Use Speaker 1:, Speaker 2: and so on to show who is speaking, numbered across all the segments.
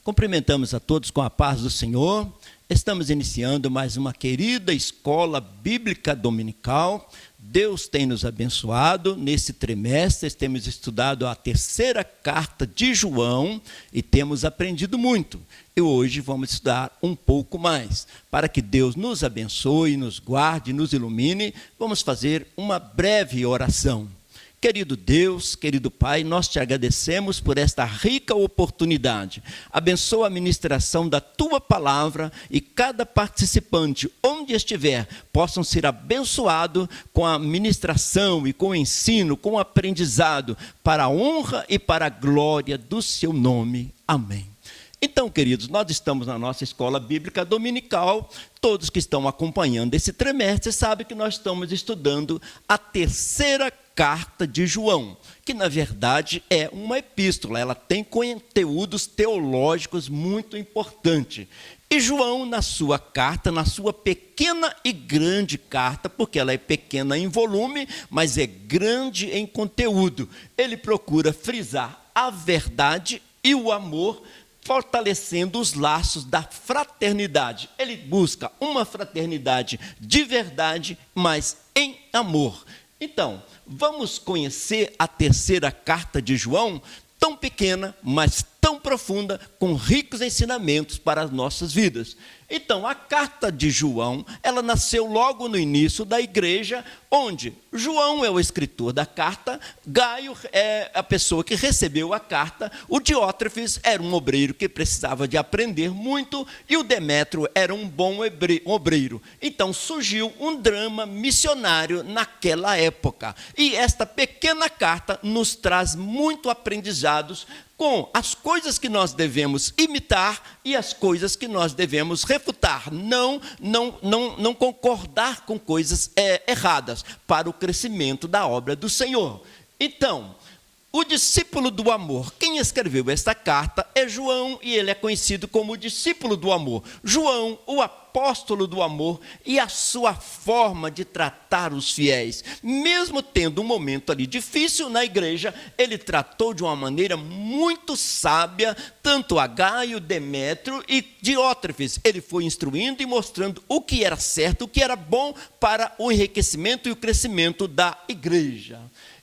Speaker 1: Cumprimentamos a todos com a paz do Senhor. Estamos iniciando mais uma querida escola bíblica dominical. Deus tem nos abençoado. Nesse trimestre temos estudado a terceira carta de João e temos aprendido muito. E hoje vamos estudar um pouco mais. Para que Deus nos abençoe, nos guarde, nos ilumine, vamos fazer uma breve oração. Querido Deus, querido Pai, nós te agradecemos por esta rica oportunidade. Abençoa a ministração da Tua palavra e cada participante, onde estiver, possam ser abençoados com a ministração e com o ensino, com o aprendizado, para a honra e para a glória do Seu nome. Amém. Então, queridos, nós estamos na nossa escola bíblica dominical. Todos que estão acompanhando esse trimestre sabem que nós estamos estudando a terceira carta de João, que na verdade é uma epístola. Ela tem conteúdos teológicos muito importantes. E João, na sua carta, na sua pequena e grande carta, porque ela é pequena em volume, mas é grande em conteúdo, ele procura frisar a verdade e o amor, fortalecendo os laços da fraternidade. Ele busca uma fraternidade de verdade, mas em amor. Então, vamos conhecer a terceira carta de João, tão pequena, mas tão profunda, com ricos ensinamentos para as nossas vidas. Então, a carta de João, ela nasceu logo no início da igreja, onde João é o escritor da carta, Gaio é a pessoa que recebeu a carta, o Diótrefes era um obreiro que precisava de aprender muito, e o Demétrio era um bom obreiro. Então, surgiu um drama missionário naquela época. E esta pequena carta nos traz muito aprendizados com as coisas que nós devemos imitar e as coisas que nós devemos refutar, não concordar com coisas erradas para o crescimento da obra do Senhor. Então, o discípulo do amor, quem escreveu esta carta é João, e ele é conhecido como o discípulo do amor. João, o apóstolo do amor, e a sua forma de tratar os fiéis. Mesmo tendo um momento ali difícil na igreja, ele tratou de uma maneira muito sábia, tanto a Gaio, Demétrio e Diótrefes. Ele foi instruindo e mostrando o que era certo, o que era bom para o enriquecimento e o crescimento da igreja.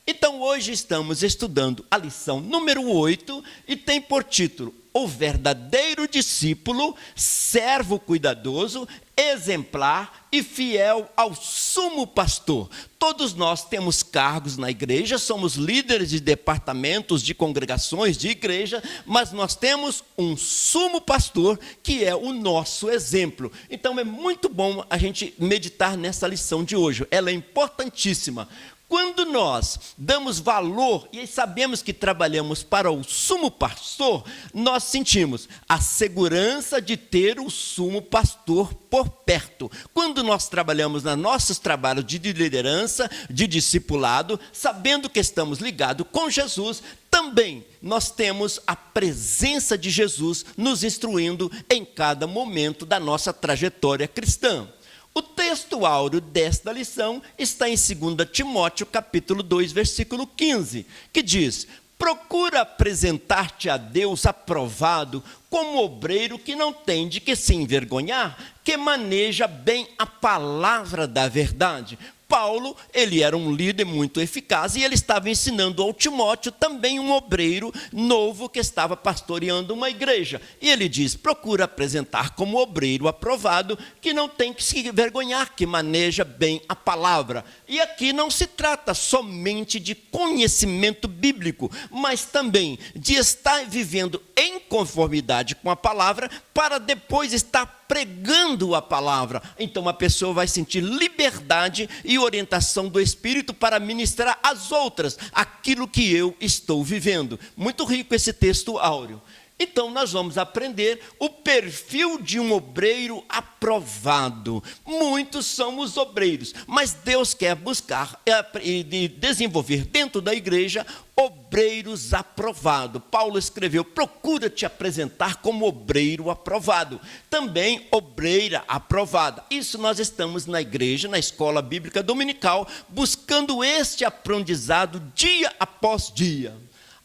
Speaker 1: Então, hoje estamos estudando a lição número 8 e tem por título: O verdadeiro discípulo, servo cuidadoso, exemplar e fiel ao sumo pastor. Todos nós temos cargos na igreja, somos líderes de departamentos, de congregações, de igreja, mas nós temos um sumo pastor que é o nosso exemplo. Então, é muito bom a gente meditar nessa lição de hoje. Ela é importantíssima. Quando nós damos valor e sabemos que trabalhamos para o sumo pastor, nós sentimos a segurança de ter o sumo pastor por perto. Quando nós trabalhamos nos nossos trabalhos de liderança, de discipulado, sabendo que estamos ligados com Jesus, também nós temos a presença de Jesus nos instruindo em cada momento da nossa trajetória cristã. O texto áureo desta lição está em 2 Timóteo, capítulo 2, versículo 15, que diz: procura apresentar-te a Deus aprovado, como obreiro que não tem de que se envergonhar, que maneja bem a palavra da verdade. Paulo, ele era um líder muito eficaz e ele estava ensinando ao Timóteo, também um obreiro novo que estava pastoreando uma igreja. E ele diz: procura apresentar como obreiro aprovado, que não tem que se envergonhar, que maneja bem a palavra. E aqui não se trata somente de conhecimento bíblico, mas também de estar vivendo em conformidade com a palavra, para depois estar pregando a palavra. Então a pessoa vai sentir liberdade e orientação do Espírito para ministrar às outras aquilo que eu estou vivendo. Muito rico esse texto áureo. Então, nós vamos aprender o perfil de um obreiro aprovado. Muitos são os obreiros, mas Deus quer buscar e desenvolver dentro da igreja obreiros aprovados. Paulo escreveu: procura te apresentar como obreiro aprovado. Também obreira aprovada. Isso nós estamos na igreja, na escola bíblica dominical, buscando este aprendizado dia após dia.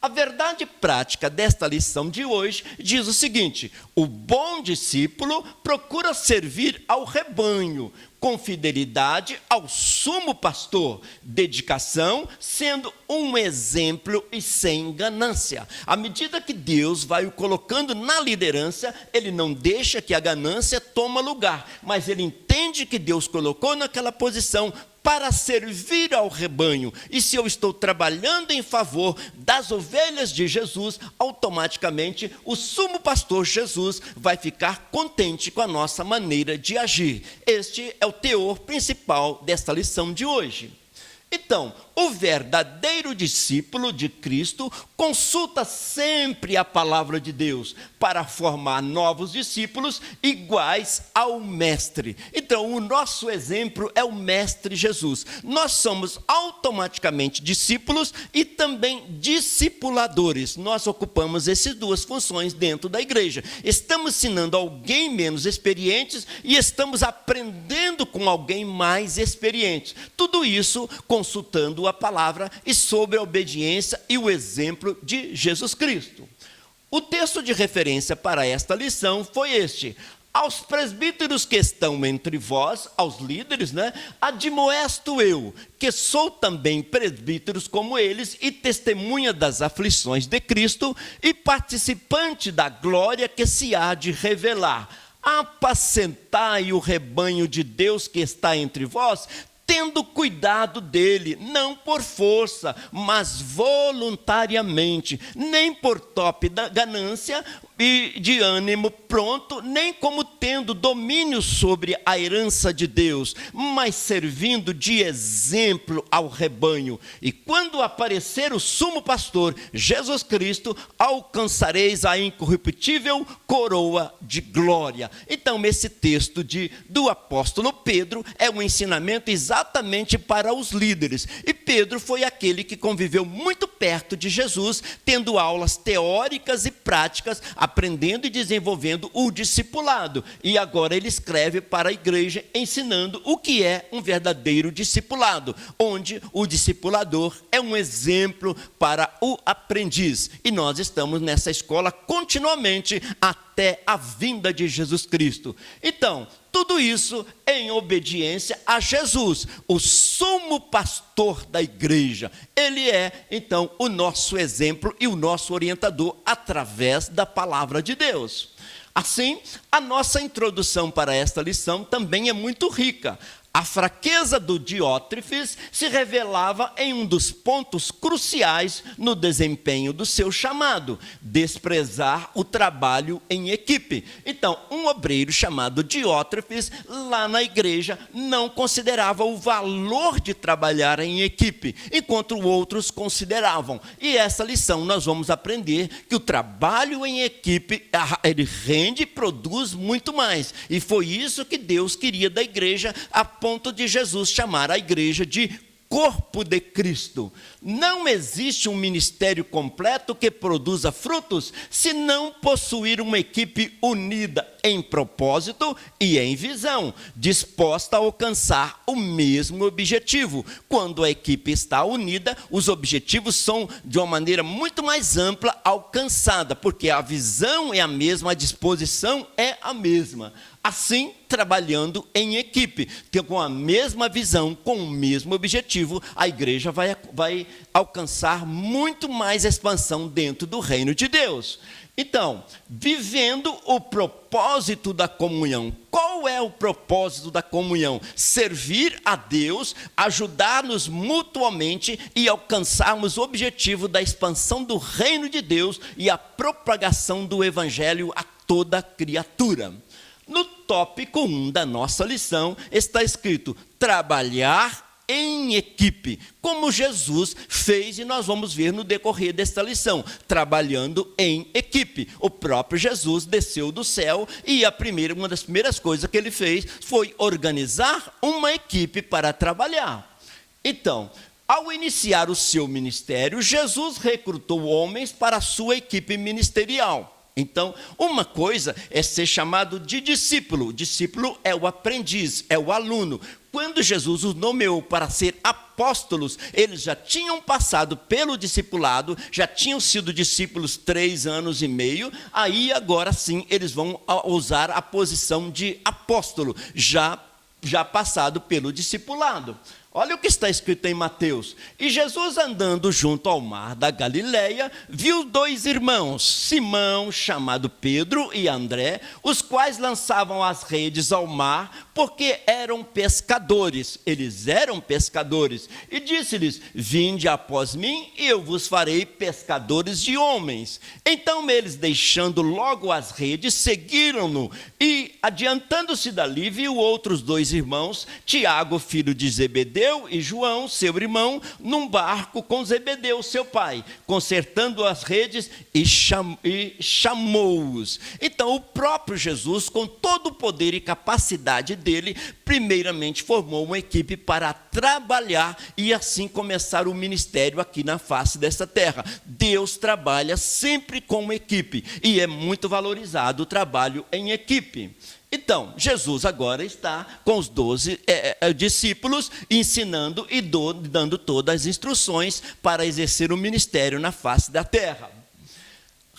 Speaker 1: A verdade prática desta lição de hoje diz o seguinte: o bom discípulo procura servir ao rebanho, com fidelidade ao sumo pastor, dedicação, sendo um exemplo e sem ganância. À medida que Deus vai o colocando na liderança, ele não deixa que a ganância tome lugar, mas ele entende que Deus colocou naquela posição para servir ao rebanho. E se eu estou trabalhando em favor das ovelhas de Jesus, automaticamente o sumo pastor Jesus vai ficar contente com a nossa maneira de agir. Este é o teor principal desta lição de hoje. Então, o verdadeiro discípulo de Cristo consulta sempre a palavra de Deus para formar novos discípulos iguais ao Mestre. Então, o nosso exemplo é o Mestre Jesus. Nós somos automaticamente discípulos e também discipuladores. Nós ocupamos essas duas funções dentro da igreja. Estamos ensinando alguém menos experiente e estamos aprendendo com alguém mais experiente. Tudo isso consultando a palavra e sobre a obediência e o exemplo de Jesus Cristo. O texto de referência para esta lição foi este: aos presbíteros que estão entre vós, aos líderes, admoesto eu, que sou também presbíteros como eles e testemunha das aflições de Cristo e participante da glória que se há de revelar. Apacentai o rebanho de Deus que está entre vós, tendo cuidado dele, não por força, mas voluntariamente, nem por tope da ganância e de ânimo pronto, nem como tendo domínio sobre a herança de Deus, mas servindo de exemplo ao rebanho. E quando aparecer o sumo pastor, Jesus Cristo, alcançareis a incorruptível coroa de glória. Então, esse texto do apóstolo Pedro é um ensinamento exatamente para os líderes. E Pedro foi aquele que conviveu muito perto de Jesus, tendo aulas teóricas e práticas, aprendendo e desenvolvendo o discipulado. E agora ele escreve para a igreja, ensinando o que é um verdadeiro discipulado, onde o discipulador é um exemplo para o aprendiz. E nós estamos nessa escola continuamente até a vinda de Jesus Cristo. Então, tudo isso em obediência a Jesus, o sumo pastor da igreja. Ele é, então, o nosso exemplo e o nosso orientador através da palavra de Deus. Assim, a nossa introdução para esta lição também é muito rica. A fraqueza do Diótrefes se revelava em um dos pontos cruciais no desempenho do seu chamado: desprezar o trabalho em equipe. Então, um obreiro chamado Diótrefes, lá na igreja, não considerava o valor de trabalhar em equipe, enquanto outros consideravam. E essa lição nós vamos aprender que o trabalho em equipe, ele rende e produz muito mais. E foi isso que Deus queria da igreja, a ponto de Jesus chamar a igreja de corpo de Cristo. Não existe um ministério completo que produza frutos se não possuir uma equipe unida em propósito e em visão, disposta a alcançar o mesmo objetivo. Quando a equipe está unida, os objetivos são de uma maneira muito mais ampla alcançada, porque a visão é a mesma, a disposição é a mesma. Assim, trabalhando em equipe, com a mesma visão, com o mesmo objetivo, a igreja vai alcançar muito mais expansão dentro do reino de Deus. Então, vivendo o propósito da comunhão. Qual é o propósito da comunhão? Servir a Deus, ajudar-nos mutuamente e alcançarmos o objetivo da expansão do reino de Deus e a propagação do evangelho a toda criatura. No tópico 1 da nossa lição está escrito: trabalhar em equipe, como Jesus fez, e nós vamos ver no decorrer desta lição, trabalhando em equipe. O próprio Jesus desceu do céu e uma das primeiras coisas que ele fez foi organizar uma equipe para trabalhar. Então, ao iniciar o seu ministério, Jesus recrutou homens para a sua equipe ministerial. Então, uma coisa é ser chamado de discípulo. O discípulo é o aprendiz, é o aluno. Quando Jesus os nomeou para ser apóstolos, eles já tinham passado pelo discipulado, já tinham sido discípulos 3 anos e meio, aí agora sim eles vão usar a posição de apóstolo, já passado pelo discipulado. Olha o que está escrito em Mateus. E Jesus, andando junto ao mar da Galileia, viu 2 irmãos, Simão, chamado Pedro, e André, os quais lançavam as redes ao mar, porque eram pescadores. Eles eram pescadores. E disse-lhes: vinde após mim, e eu vos farei pescadores de homens. Então eles, deixando logo as redes, seguiram-no. E, adiantando-se dali, viu outros 2 irmãos, Tiago, filho de Zebedeu, e João, seu irmão, num barco com Zebedeu, seu pai, consertando as redes, e chamou-os. Então, o próprio Jesus, com todo o poder e capacidade dele, primeiramente formou uma equipe para trabalhar e assim começar o ministério aqui na face dessa terra. Deus trabalha sempre com equipe e é muito valorizado o trabalho em equipe. Então, Jesus agora está com os 12 discípulos, ensinando e dando todas as instruções para exercer o ministério na face da terra.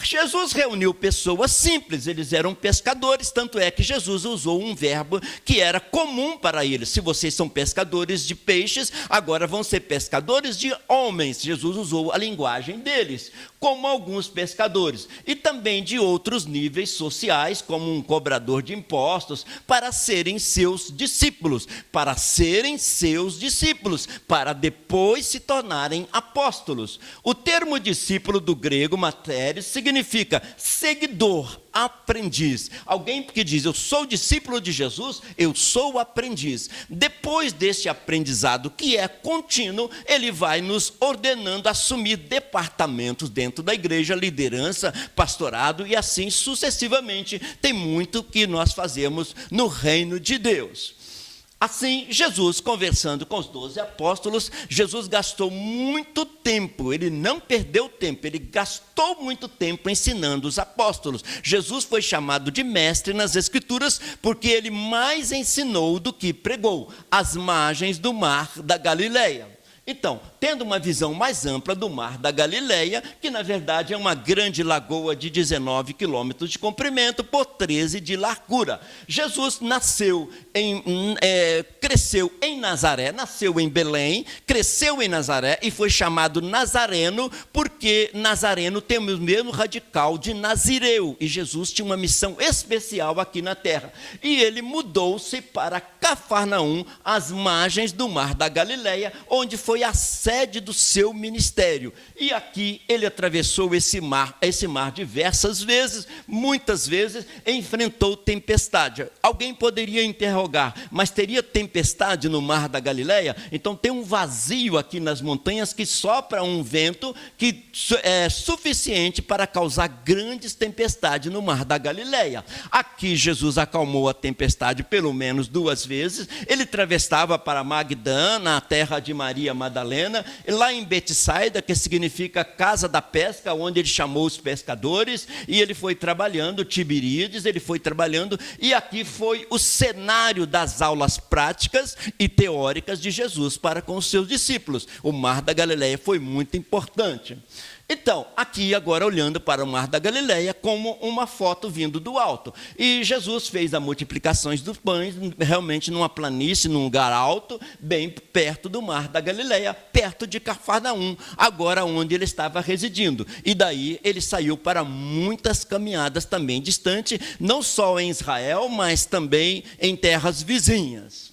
Speaker 1: Jesus reuniu pessoas simples, eles eram pescadores, tanto é que Jesus usou um verbo que era comum para eles. Se vocês são pescadores de peixes, agora vão ser pescadores de homens. Jesus usou a linguagem deles, como alguns pescadores, e também de outros níveis sociais, como um cobrador de impostos, para serem seus discípulos, para depois se tornarem apóstolos. O termo discípulo do grego matéria significa seguidor, aprendiz. Alguém que diz: eu sou discípulo de Jesus, eu sou aprendiz. Depois deste aprendizado, que é contínuo, ele vai nos ordenando assumir departamentos dentro da igreja, liderança, pastorado e assim sucessivamente. Tem muito que nós fazemos no reino de Deus. Assim, Jesus, conversando com os 12 apóstolos, Jesus gastou muito tempo, ele não perdeu tempo, ele gastou muito tempo ensinando os apóstolos. Jesus foi chamado de mestre nas Escrituras porque ele mais ensinou do que pregou, às margens do mar da Galileia. Então, tendo uma visão mais ampla do mar da Galileia, que na verdade é uma grande lagoa de 19 quilômetros de comprimento por 13 de largura. Jesus cresceu em Nazaré, nasceu em Belém, cresceu em Nazaré e foi chamado Nazareno, porque Nazareno tem o mesmo radical de Nazireu, e Jesus tinha uma missão especial aqui na terra. E ele mudou-se para Cafarnaum, às margens do mar da Galileia, onde foi a sede do seu ministério. E aqui ele atravessou esse mar diversas vezes, muitas vezes enfrentou tempestade. Alguém poderia interrogar: mas teria tempestade no mar da Galileia? Então tem um vazio aqui nas montanhas que sopra um vento que é suficiente para causar grandes tempestades no mar da Galileia. Aqui Jesus acalmou a tempestade pelo menos 2 vezes. Ele atravessava para Magdã, na terra de Maria Madalena, e lá em Betsaida, que significa casa da pesca, onde ele chamou os pescadores, e ele foi trabalhando, Tiberíades, ele foi trabalhando, e aqui foi o cenário das aulas práticas e teóricas de Jesus para com os seus discípulos. O mar da Galileia foi muito importante. Então, aqui agora olhando para o mar da Galileia como uma foto vindo do alto. E Jesus fez as multiplicações dos pães realmente numa planície, num lugar alto, bem perto do mar da Galileia, perto de Cafarnaum, agora onde ele estava residindo. E daí ele saiu para muitas caminhadas também distante, não só em Israel, mas também em terras vizinhas.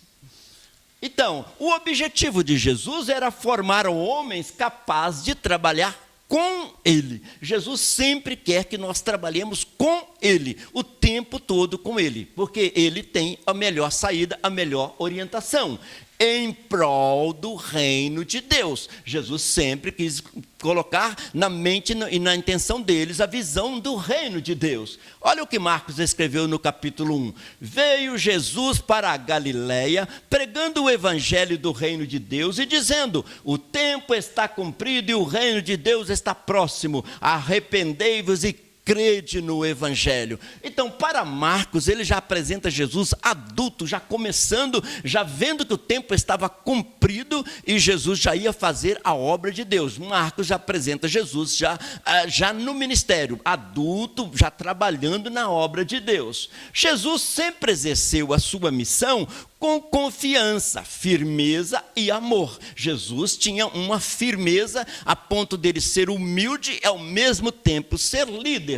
Speaker 1: Então, o objetivo de Jesus era formar homens capazes de trabalhar com Ele. Jesus sempre quer que nós trabalhemos com Ele, o tempo todo com Ele, porque Ele tem a melhor saída, a melhor orientação, em prol do reino de Deus. Jesus sempre quis colocar na mente e na intenção deles a visão do reino de Deus. Olha o que Marcos escreveu no capítulo 1. Veio Jesus para a Galileia, pregando o evangelho do reino de Deus e dizendo: o tempo está cumprido e o reino de Deus está próximo. Arrependei-vos e crede no Evangelho. Então, para Marcos, ele já apresenta Jesus adulto, já começando, já vendo que o tempo estava cumprido e Jesus já ia fazer a obra de Deus. Marcos já apresenta Jesus já no ministério, adulto, já trabalhando na obra de Deus. Jesus sempre exerceu a sua missão com confiança, firmeza e amor. Jesus tinha uma firmeza a ponto dele ser humilde e ao mesmo tempo ser líder.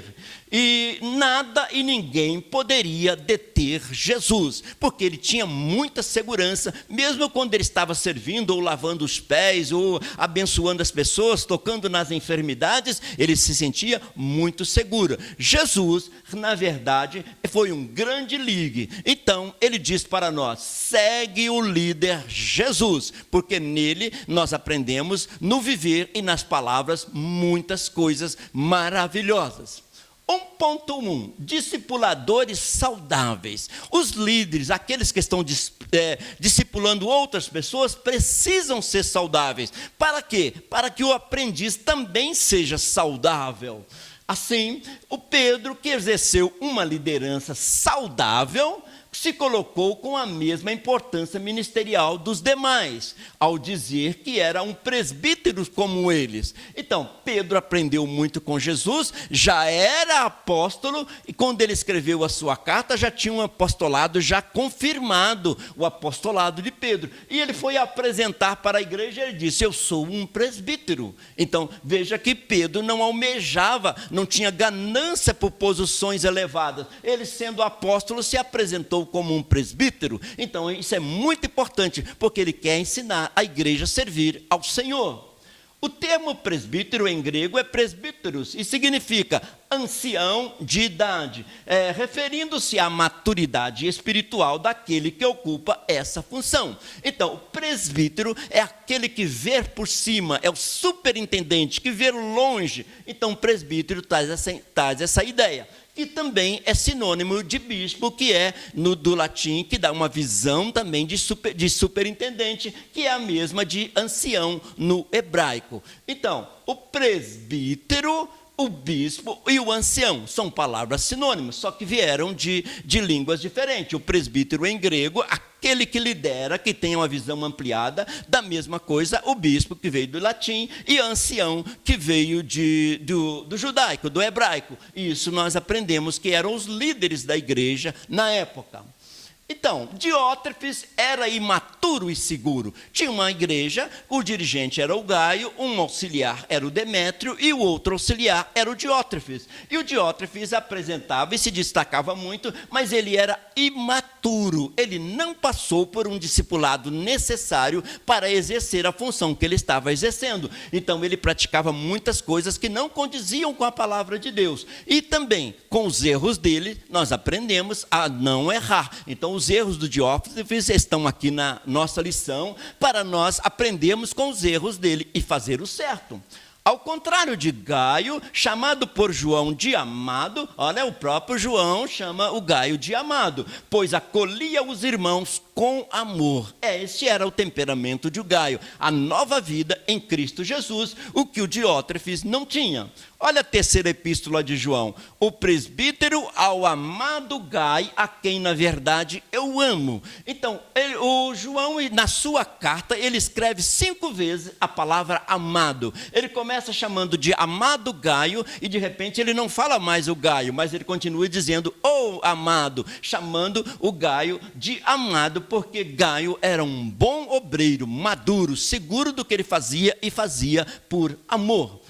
Speaker 1: E nada e ninguém poderia deter Jesus, porque ele tinha muita segurança, mesmo quando ele estava servindo, ou lavando os pés, ou abençoando as pessoas, tocando nas enfermidades, ele se sentia muito seguro. Jesus, na verdade, foi um grande líder. Então, ele diz para nós: segue o líder Jesus, porque nele nós aprendemos no viver e nas palavras muitas coisas maravilhosas. 1.1, discipuladores saudáveis. Os líderes, aqueles que estão discipulando outras pessoas, precisam ser saudáveis. Para quê? Para que o aprendiz também seja saudável. Assim, o Pedro, que exerceu uma liderança saudável, se colocou com a mesma importância ministerial dos demais, ao dizer que era um presbítero como eles. Então, Pedro aprendeu muito com Jesus, já era apóstolo, e quando ele escreveu a sua carta, já tinha um apostolado já confirmado, o apostolado de Pedro. E ele foi apresentar para a igreja, e ele disse: eu sou um presbítero. Então, veja que Pedro não almejava, não tinha ganância por posições elevadas. Ele, sendo apóstolo, se apresentou como um presbítero. Então isso é muito importante, porque ele quer ensinar a igreja a servir ao Senhor. O termo presbítero em grego é presbíteros e significa ancião de idade, referindo-se à maturidade espiritual daquele que ocupa essa função. Então, o presbítero é aquele que vê por cima, é o superintendente que vê longe. Então, o presbítero traz essa ideia. E também é sinônimo de bispo, que é do latim, que dá uma visão também de superintendente, que é a mesma de ancião no hebraico. Então, o presbítero, o bispo e o ancião são palavras sinônimas, só que vieram de línguas diferentes. O presbítero em grego, aquele que lidera, que tem uma visão ampliada, da mesma coisa o bispo, que veio do latim, e ancião, que veio do judaico, do hebraico. E isso nós aprendemos que eram os líderes da igreja na época. Então, Diótrefes era imaturo e seguro. Tinha uma igreja, o dirigente era o Gaio, um auxiliar era o Demétrio e o outro auxiliar era o Diótrefes. E o Diótrefes apresentava e se destacava muito, mas ele era imaturo. Ele não passou por um discipulado necessário para exercer a função que ele estava exercendo. Então, ele praticava muitas coisas que não condiziam com a palavra de Deus. E também, com os erros dele, nós aprendemos a não errar. Então, os erros do Diótrefes estão aqui na nossa lição, para nós aprendermos com os erros dele e fazer o certo. Ao contrário de Gaio, chamado por João de amado, olha, o próprio João chama o Gaio de amado, pois acolhia os irmãos com amor. Esse era o temperamento de Gaio, a nova vida em Cristo Jesus, o que o Diótrefes não tinha. Olha a terceira epístola de João: o presbítero ao amado Gaio, a quem na verdade eu amo. Então, o João, na sua carta, ele escreve 5 vezes a palavra amado. Ele começa chamando de amado Gaio, e de repente ele não fala mais o Gaio, mas ele continua dizendo o amado, chamando o Gaio de amado, porque Gaio era um bom obreiro, maduro, seguro do que ele fazia e fazia por amor.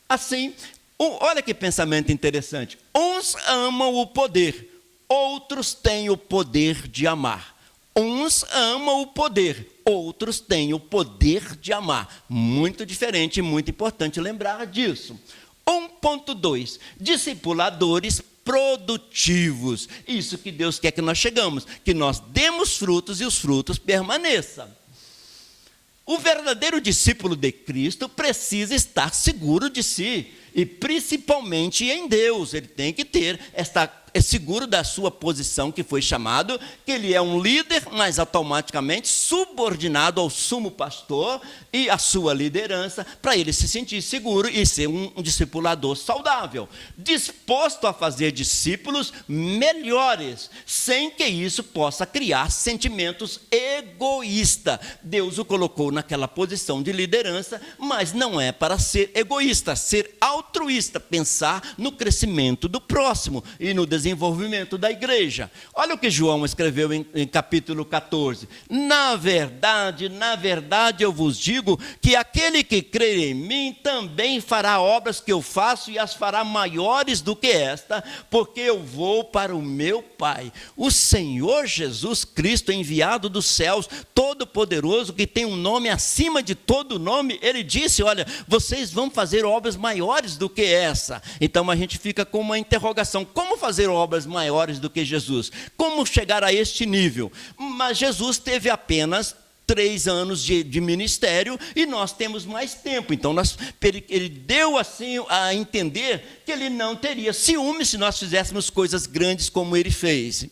Speaker 1: Assim, olha que pensamento interessante. Uns amam o poder, outros têm o poder de amar. Uns amam o poder, outros têm o poder de amar. Muito diferente e muito importante lembrar disso. 1.2, discipuladores produtivos. Isso que Deus quer que nós chegamos, que nós demos frutos e os frutos permaneçam. O verdadeiro discípulo de Cristo precisa estar seguro de si, e principalmente em Deus. Ele tem que ter é seguro da sua posição que foi chamado, que ele é um líder, mas automaticamente subordinado ao sumo pastor e à sua liderança, para ele se sentir seguro e ser um discipulador saudável, disposto a fazer discípulos melhores, sem que isso possa criar sentimentos egoístas. Deus o colocou naquela posição de liderança, mas não é para ser egoísta, ser altruísta, pensar no crescimento do próximo e no desenvolvimento da igreja. Olha o que João escreveu em capítulo 14. Na verdade, eu vos digo que aquele que crer em mim também fará obras que eu faço e as fará maiores do que esta, porque eu vou para o meu Pai. O Senhor Jesus Cristo, enviado dos céus, todo-poderoso, que tem um nome acima de todo nome, ele disse, olha, vocês vão fazer obras maiores do que essa. Então a gente fica com uma interrogação, como fazer obras maiores do que Jesus? Como chegar a este nível? Mas Jesus teve apenas 3 anos de ministério e nós temos mais tempo. Então ele deu assim a entender que ele não teria ciúme se nós fizéssemos coisas grandes como ele fez.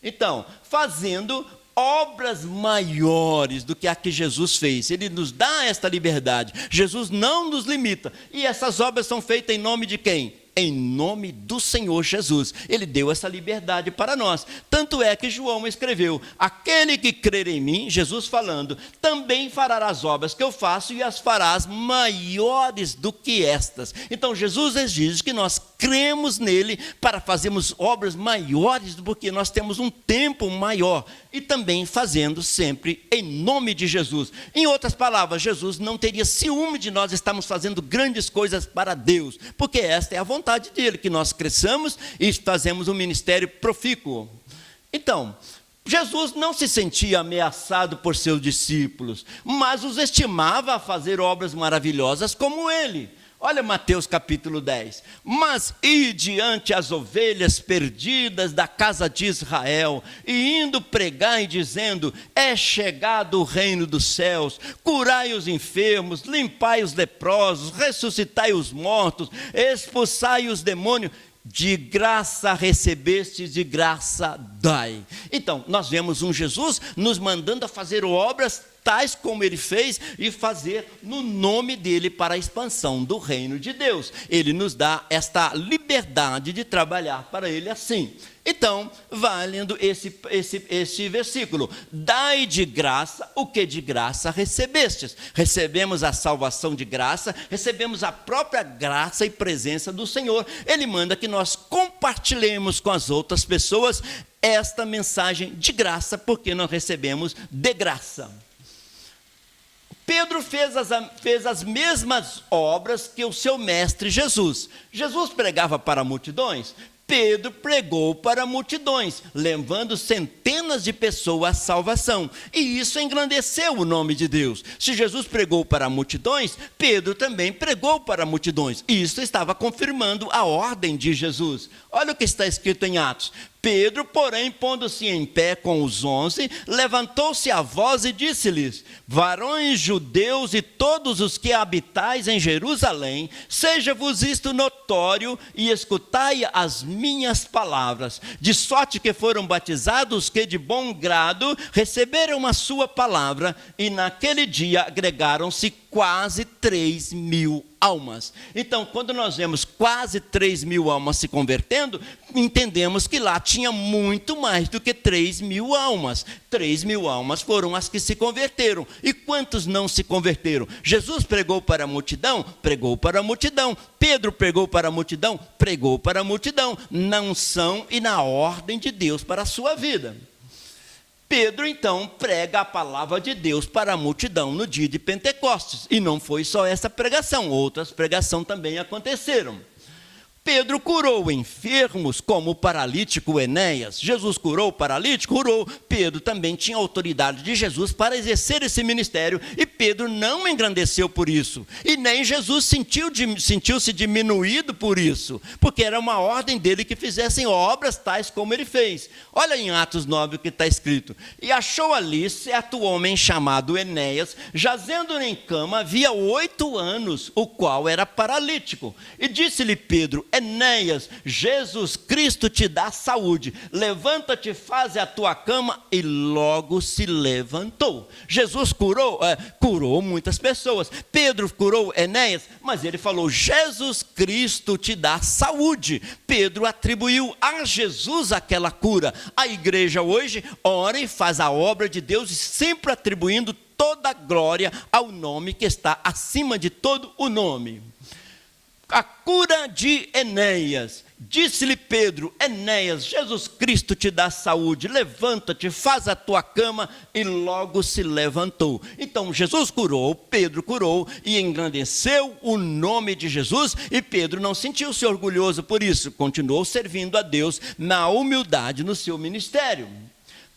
Speaker 1: Então, fazendo obras maiores do que a que Jesus fez. Ele nos dá esta liberdade. Jesus não nos limita. E essas obras são feitas em nome de quem? Em nome do Senhor Jesus. Ele deu essa liberdade para nós. Tanto é que João escreveu, aquele que crer em mim, Jesus falando, também fará as obras que eu faço e as farás maiores do que estas. Então Jesus exige que nós cremos nele para fazermos obras maiores, porque nós temos um tempo maior. E também fazendo sempre em nome de Jesus. Em outras palavras, Jesus não teria ciúme de nós estarmos fazendo grandes coisas para Deus, porque esta é a vontade dele, que nós cresçamos e fazemos um ministério profícuo. Então, Jesus não se sentia ameaçado por seus discípulos, mas os estimava a fazer obras maravilhosas como ele. Olha Mateus capítulo 10. Mas ide ante as ovelhas perdidas da casa de Israel, e indo pregar e dizendo, é chegado o reino dos céus, curai os enfermos, limpai os leprosos, ressuscitai os mortos, expulsai os demônios. De graça recebestes, de graça dai. Então, nós vemos um Jesus nos mandando a fazer obras tais como ele fez e fazer no nome dele para a expansão do reino de Deus. Ele nos dá esta liberdade de trabalhar para ele assim. Então, vai lendo esse versículo. Dai de graça o que de graça recebestes. Recebemos a salvação de graça, recebemos a própria graça e presença do Senhor. Ele manda que nós compartilhemos com as outras pessoas esta mensagem de graça, porque nós recebemos de graça. Pedro fez as mesmas obras que o seu mestre Jesus. Jesus pregava para multidões. Pedro pregou para multidões, levando centenas de pessoas à salvação. E isso engrandeceu o nome de Deus. Se Jesus pregou para multidões, Pedro também pregou para multidões. E isso estava confirmando a ordem de Jesus. Olha o que está escrito em Atos. Pedro, porém, pondo-se em pé com os 11, levantou-se a voz e disse-lhes, varões judeus e todos os que habitais em Jerusalém, seja-vos isto notório e escutai as minhas palavras, de sorte que foram batizados que de bom grado receberam a sua palavra, e naquele dia agregaram-se quase 3.000 almas. Então, quando nós vemos quase 3.000 almas se convertendo, entendemos que lá tinha muito mais do que 3.000 almas. 3.000 almas foram as que se converteram. E quantos não se converteram? Jesus pregou para a multidão? Pregou para a multidão. Pedro pregou para a multidão? Pregou para a multidão. Na unção e na ordem de Deus para a sua vida. Pedro, então, prega a palavra de Deus para a multidão no dia de Pentecostes. E não foi só essa pregação, outras pregações também aconteceram. Pedro curou enfermos, como o paralítico Enéas. Jesus curou o paralítico? Curou. Pedro também tinha autoridade de Jesus para exercer esse ministério, e Pedro não engrandeceu por isso, e nem Jesus sentiu-se diminuído por isso, porque era uma ordem dele que fizessem obras tais como ele fez. Olha em Atos 9 o que está escrito. E achou ali certo homem chamado Enéas, jazendo em cama havia 8 anos, o qual era paralítico. E disse-lhe Pedro, Enéas, Jesus Cristo te dá saúde. Levanta-te, faze a tua cama. E logo se levantou. Jesus curou muitas pessoas. Pedro curou Enéas, mas ele falou: Jesus Cristo te dá saúde. Pedro atribuiu a Jesus aquela cura. A igreja hoje ora e faz a obra de Deus, e sempre atribuindo toda a glória ao nome que está acima de todo o nome. A cura de Enéas. Disse-lhe Pedro: Enéas, Jesus Cristo te dá saúde, levanta-te, faz a tua cama. E logo se levantou. Então Jesus curou, Pedro curou, e engrandeceu o nome de Jesus. E Pedro não sentiu-se orgulhoso por isso, continuou servindo a Deus na humildade no seu ministério.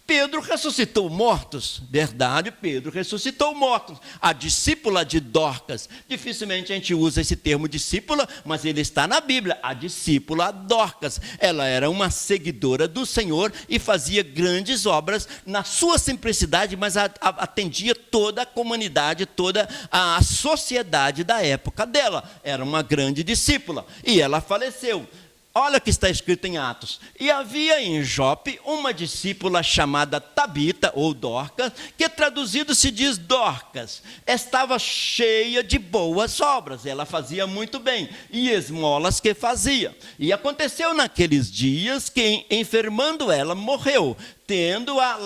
Speaker 1: Pedro ressuscitou mortos, verdade, Pedro ressuscitou mortos. A discípula de Dorcas, dificilmente a gente usa esse termo discípula, mas ele está na Bíblia, a discípula Dorcas. Ela era uma seguidora do Senhor e fazia grandes obras na sua simplicidade, mas atendia toda a comunidade, toda a sociedade da época dela. Era uma grande discípula e ela faleceu. Olha o que está escrito em Atos. E havia em Jope uma discípula chamada Tabita, ou Dorcas, que traduzido se diz Dorcas. Estava cheia de boas obras, ela fazia muito bem, e esmolas que fazia. E aconteceu naqueles dias que, enfermando ela, morreu, tendo-a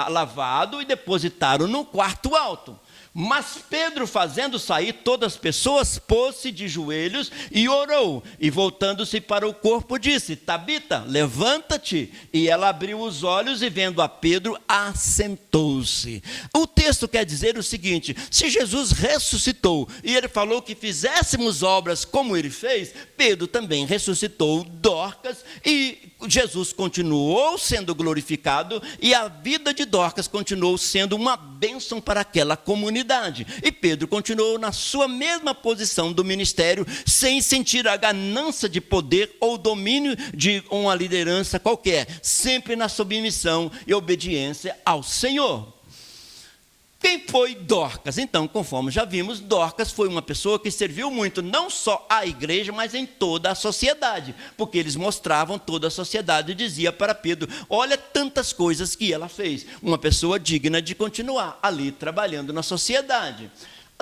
Speaker 1: lavado e depositaram no quarto alto. Mas Pedro, fazendo sair todas as pessoas, pôs-se de joelhos e orou. E voltando-se para o corpo, disse: Tabita, levanta-te. E ela abriu os olhos e, vendo a Pedro, assentou-se. O texto quer dizer o seguinte: se Jesus ressuscitou e ele falou que fizéssemos obras como ele fez, Pedro também ressuscitou Dorcas, e Jesus continuou sendo glorificado, e a vida de Dorcas continuou sendo uma bênção para aquela comunidade. E Pedro continuou na sua mesma posição do ministério, sem sentir a ganância de poder ou domínio de uma liderança qualquer, sempre na submissão e obediência ao Senhor. Quem foi Dorcas? Então, conforme já vimos, Dorcas foi uma pessoa que serviu muito, não só à igreja, mas em toda a sociedade, porque eles mostravam toda a sociedade e dizia para Pedro: olha tantas coisas que ela fez, uma pessoa digna de continuar ali trabalhando na sociedade.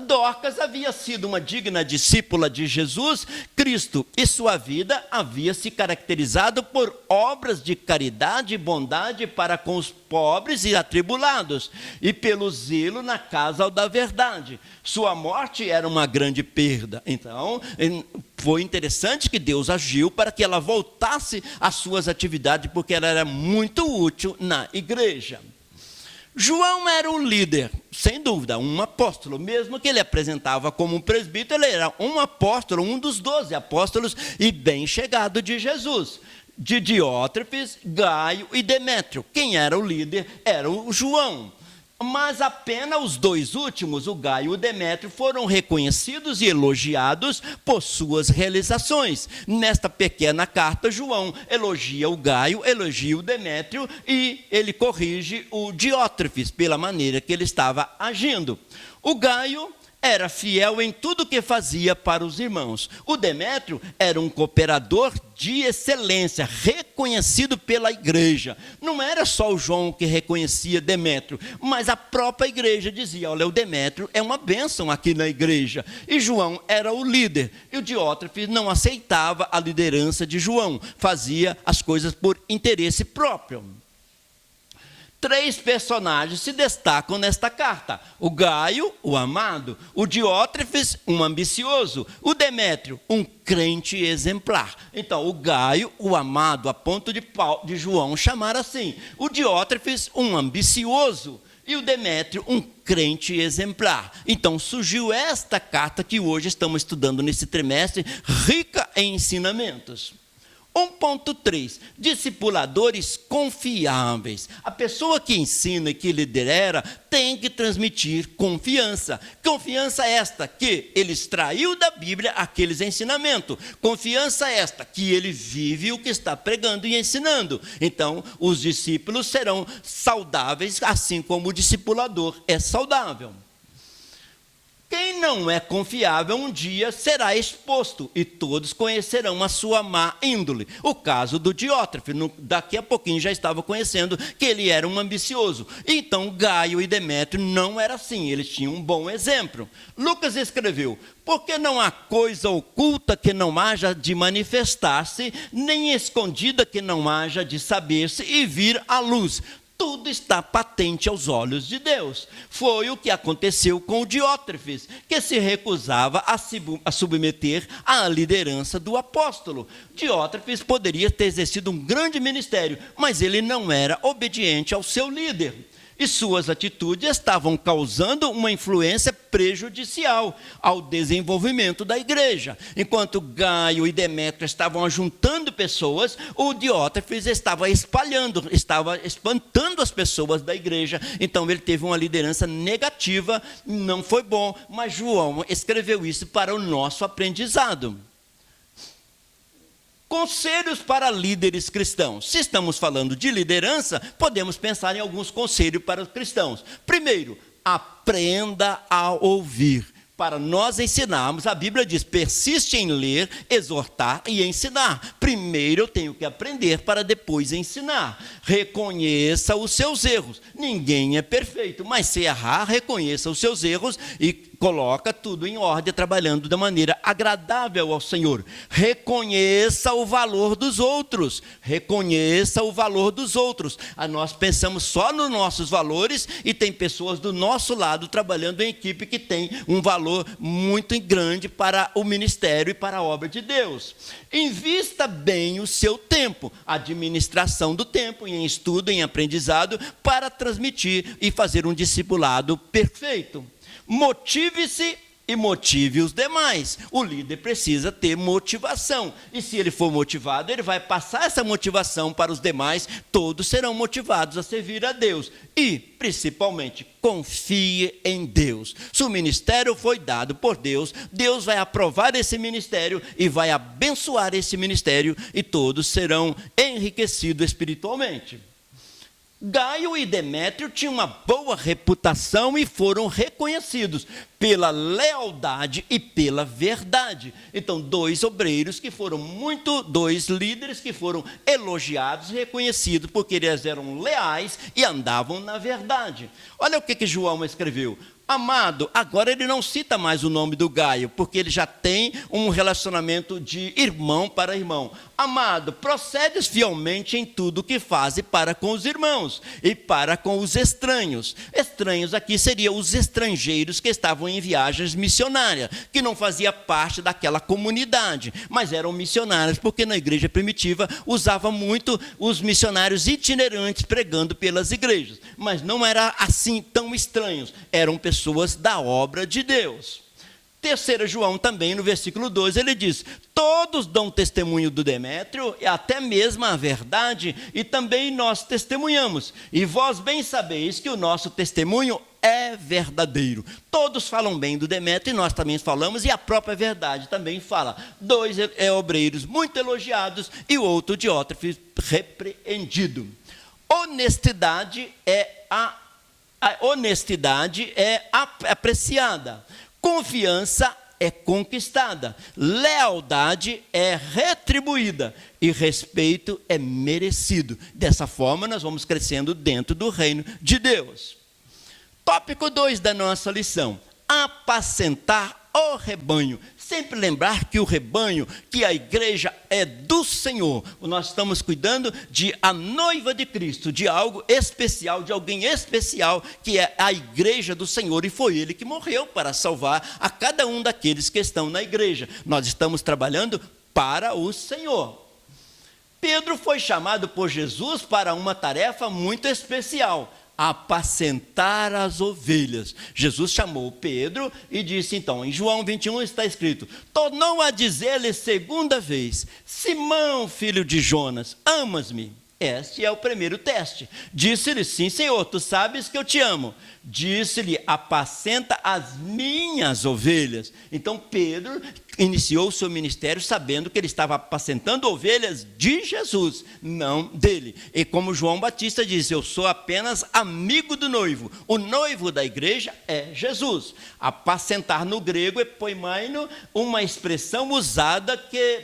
Speaker 1: Dorcas havia sido uma digna discípula de Jesus Cristo, e sua vida havia se caracterizado por obras de caridade e bondade para com os pobres e atribulados, e pelo zelo na causa da verdade. Sua morte era uma grande perda. Então, foi interessante que Deus agiu para que ela voltasse às suas atividades, porque ela era muito útil na igreja. João era um líder, sem dúvida, um apóstolo. Mesmo que ele apresentava como um presbítero, ele era um apóstolo, um dos 12 apóstolos e bem chegado de Jesus. De Diótrefes, Gaio e Demétrio. Quem era o líder era o João. Mas apenas os dois últimos, o Gaio e o Demétrio, foram reconhecidos e elogiados por suas realizações. Nesta pequena carta, João elogia o Gaio, elogia o Demétrio, e ele corrige o Diótrefes pela maneira que ele estava agindo. O Gaio era fiel em tudo que fazia para os irmãos. O Demétrio era um cooperador de excelência, reconhecido pela igreja. Não era só o João que reconhecia Demétrio, mas a própria igreja dizia: olha, o Demétrio é uma bênção aqui na igreja. E João era o líder, e o Diótrefes não aceitava a liderança de João, fazia as coisas por interesse próprio. 3 personagens se destacam nesta carta: o Gaio, o amado; o Diótrefes, um ambicioso; o Demétrio, um crente exemplar. Então, o Gaio, o amado, a ponto de João chamar assim; o Diótrefes, um ambicioso; e o Demétrio, um crente exemplar. Então surgiu esta carta que hoje estamos estudando nesse trimestre, rica em ensinamentos. 1.3, discipuladores confiáveis. A pessoa que ensina e que lidera tem que transmitir confiança. Confiança esta que ele extraiu da Bíblia aqueles ensinamentos. Confiança esta que ele vive o que está pregando e ensinando. Então, os discípulos serão saudáveis, assim como o discipulador é saudável. Quem não é confiável um dia será exposto e todos conhecerão a sua má índole. O caso do Diótrefes, daqui a pouquinho já estava conhecendo que ele era um ambicioso. Então Gaio e Demétrio não era assim, eles tinham um bom exemplo. Lucas escreveu: porque não há coisa oculta que não haja de manifestar-se, nem escondida que não haja de saber-se e vir à luz. Tudo está patente aos olhos de Deus. Foi o que aconteceu com o Diótrefes, que se recusava a submeter à liderança do apóstolo. Diótrefes poderia ter exercido um grande ministério, mas ele não era obediente ao seu líder. E suas atitudes estavam causando uma influência prejudicial ao desenvolvimento da igreja. Enquanto Gaio e Demétrio estavam ajuntando pessoas, o Diótrefes estava espantando as pessoas da igreja. Então ele teve uma liderança negativa, não foi bom, mas João escreveu isso para o nosso aprendizado. Conselhos para líderes cristãos. Se estamos falando de liderança, podemos pensar em alguns conselhos para os cristãos. Primeiro, aprenda a ouvir. Para nós ensinarmos, a Bíblia diz: persiste em ler, exortar e ensinar. Primeiro eu tenho que aprender para depois ensinar. Reconheça os seus erros. Ninguém é perfeito, mas se errar, reconheça os seus erros e coloca tudo em ordem, trabalhando da maneira agradável ao Senhor. Reconheça o valor dos outros. Reconheça o valor dos outros. Nós pensamos só nos nossos valores e tem pessoas do nosso lado trabalhando em equipe que tem um valor muito grande para o ministério e para a obra de Deus. Invista bem o seu tempo, administração do tempo, em estudo, em aprendizado, para transmitir e fazer um discipulado perfeito. Motive-se e motive os demais. O líder precisa ter motivação. E se ele for motivado, ele vai passar essa motivação para os demais. Todos serão motivados a servir a Deus. E, principalmente, confie em Deus. Se o ministério foi dado por Deus, Deus vai aprovar esse ministério e vai abençoar esse ministério e todos serão enriquecidos espiritualmente. Gaio e Demétrio tinham uma boa reputação e foram reconhecidos pela lealdade e pela verdade. Então, dois líderes que foram elogiados e reconhecidos porque eles eram leais e andavam na verdade. Olha o que João escreveu. Amado, agora ele não cita mais o nome do Gaio, porque ele já tem um relacionamento de irmão para irmão. Amado, procedes fielmente em tudo o que fazes para com os irmãos e para com os estranhos. Estranhos aqui seriam os estrangeiros que estavam em viagens missionárias, que não faziam parte daquela comunidade, mas eram missionários, porque na igreja primitiva usava muito os missionários itinerantes pregando pelas igrejas, mas não era assim tão estranhos, eram pessoas da obra de Deus. 3 João também, no versículo 12, ele diz: todos dão testemunho do Demétrio, e até mesmo a verdade, e também nós testemunhamos. E vós bem sabeis que o nosso testemunho é verdadeiro. Todos falam bem do Demétrio, e nós também falamos, e a própria verdade também fala. 2 obreiros muito elogiados, e o outro Diótrefes repreendido. Honestidade é apreciada. Confiança é conquistada, lealdade é retribuída e respeito é merecido. Dessa forma, nós vamos crescendo dentro do reino de Deus. Tópico 2 da nossa lição: apacentar o rebanho. Sempre lembrar que o rebanho, que a igreja é do Senhor. Nós estamos cuidando de a noiva de Cristo, de algo especial, de alguém especial, que é a igreja do Senhor. E foi Ele que morreu para salvar a cada um daqueles que estão na igreja. Nós estamos trabalhando para o Senhor. Pedro foi chamado por Jesus para uma tarefa muito especial: apacentar as ovelhas. Jesus chamou Pedro e disse, então, em João 21 está escrito: tornou a dizer-lhe segunda vez: Simão, filho de Jonas, amas-me? Este é o primeiro teste. Disse-lhe, sim, Senhor, tu sabes que eu te amo. Disse-lhe, apacenta as minhas ovelhas. Então Pedro iniciou o seu ministério sabendo que ele estava apacentando ovelhas de Jesus, não dele. E como João Batista disse, eu sou apenas amigo do noivo. O noivo da igreja é Jesus. Apacentar no grego é poimaino, uma expressão usada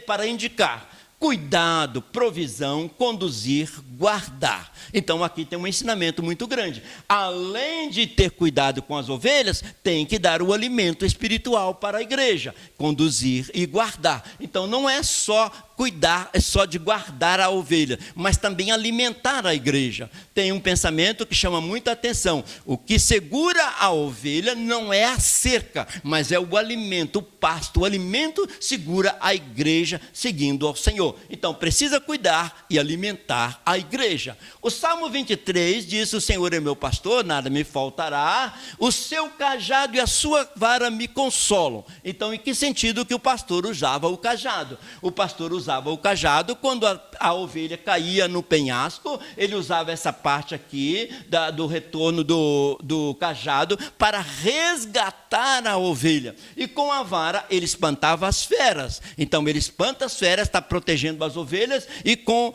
Speaker 1: para indicar cuidado, provisão, conduzir, guardar. Então aqui tem um ensinamento muito grande. Além de ter cuidado com as ovelhas, tem que dar o alimento espiritual para a igreja, conduzir e guardar. Então não é só cuidar, é só de guardar a ovelha, mas também alimentar a igreja. Tem um pensamento que chama muita atenção. O que segura a ovelha não é a cerca, mas é o alimento, o pasto. O alimento segura a igreja seguindo ao Senhor. Então precisa cuidar e alimentar a igreja. O Salmo 23 diz, o Senhor é meu pastor, nada me faltará, o seu cajado e a sua vara me consolam. Então em que sentido que o pastor usava o cajado? O pastor usava o cajado quando a ovelha caía no penhasco, ele usava essa parte aqui do retorno do cajado para resgatar a ovelha. E com a vara ele espantava as feras. Então ele espanta as feras, está protegendo as ovelhas, e com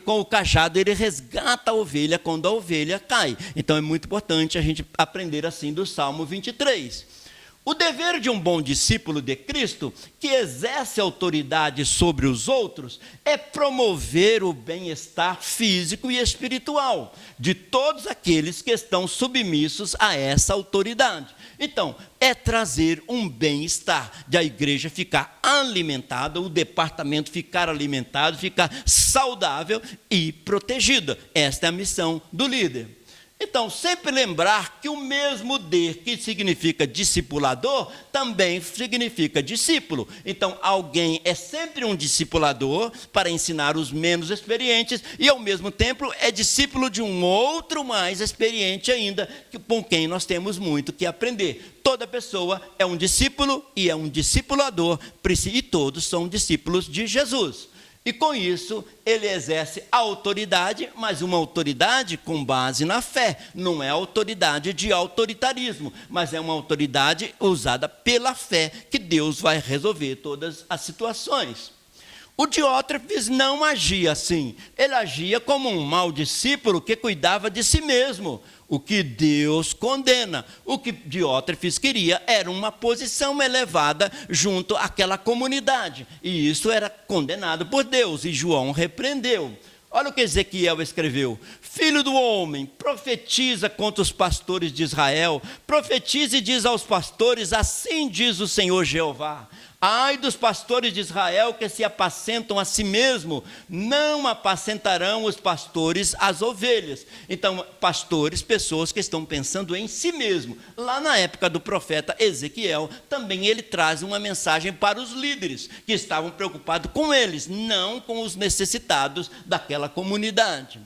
Speaker 1: o cajado ele resgata a ovelha quando a ovelha cai. Então é muito importante a gente aprender assim do Salmo 23. O dever de um bom discípulo de Cristo, que exerce autoridade sobre os outros, é promover o bem-estar físico e espiritual de todos aqueles que estão submissos a essa autoridade. Então, é trazer um bem-estar, de a igreja ficar alimentada, o departamento ficar alimentado, ficar saudável e protegida. Esta é a missão do líder. Então, sempre lembrar que o mesmo D que significa discipulador, também significa discípulo. Então, alguém é sempre um discipulador para ensinar os menos experientes e, ao mesmo tempo, é discípulo de um outro mais experiente ainda, com quem nós temos muito que aprender. Toda pessoa é um discípulo e é um discipulador, e todos são discípulos de Jesus. E com isso, ele exerce autoridade, mas uma autoridade com base na fé. Não é autoridade de autoritarismo, mas é uma autoridade usada pela fé, que Deus vai resolver todas as situações. O Diótrefes não agia assim. Ele agia como um mau discípulo que cuidava de si mesmo, o que Deus condena. O que Diótrefes queria era uma posição elevada junto àquela comunidade, e isso era condenado por Deus, e João repreendeu. Olha o que Ezequiel escreveu: filho do homem, profetiza contra os pastores de Israel, profetiza e diz aos pastores, assim diz o Senhor Jeová: ai dos pastores de Israel que se apacentam a si mesmo, não apacentarão os pastores as ovelhas. Então, pastores, pessoas que estão pensando em si mesmo. Lá na época do profeta Ezequiel, também ele traz uma mensagem para os líderes, que estavam preocupados com eles, não com os necessitados daquela comunidade.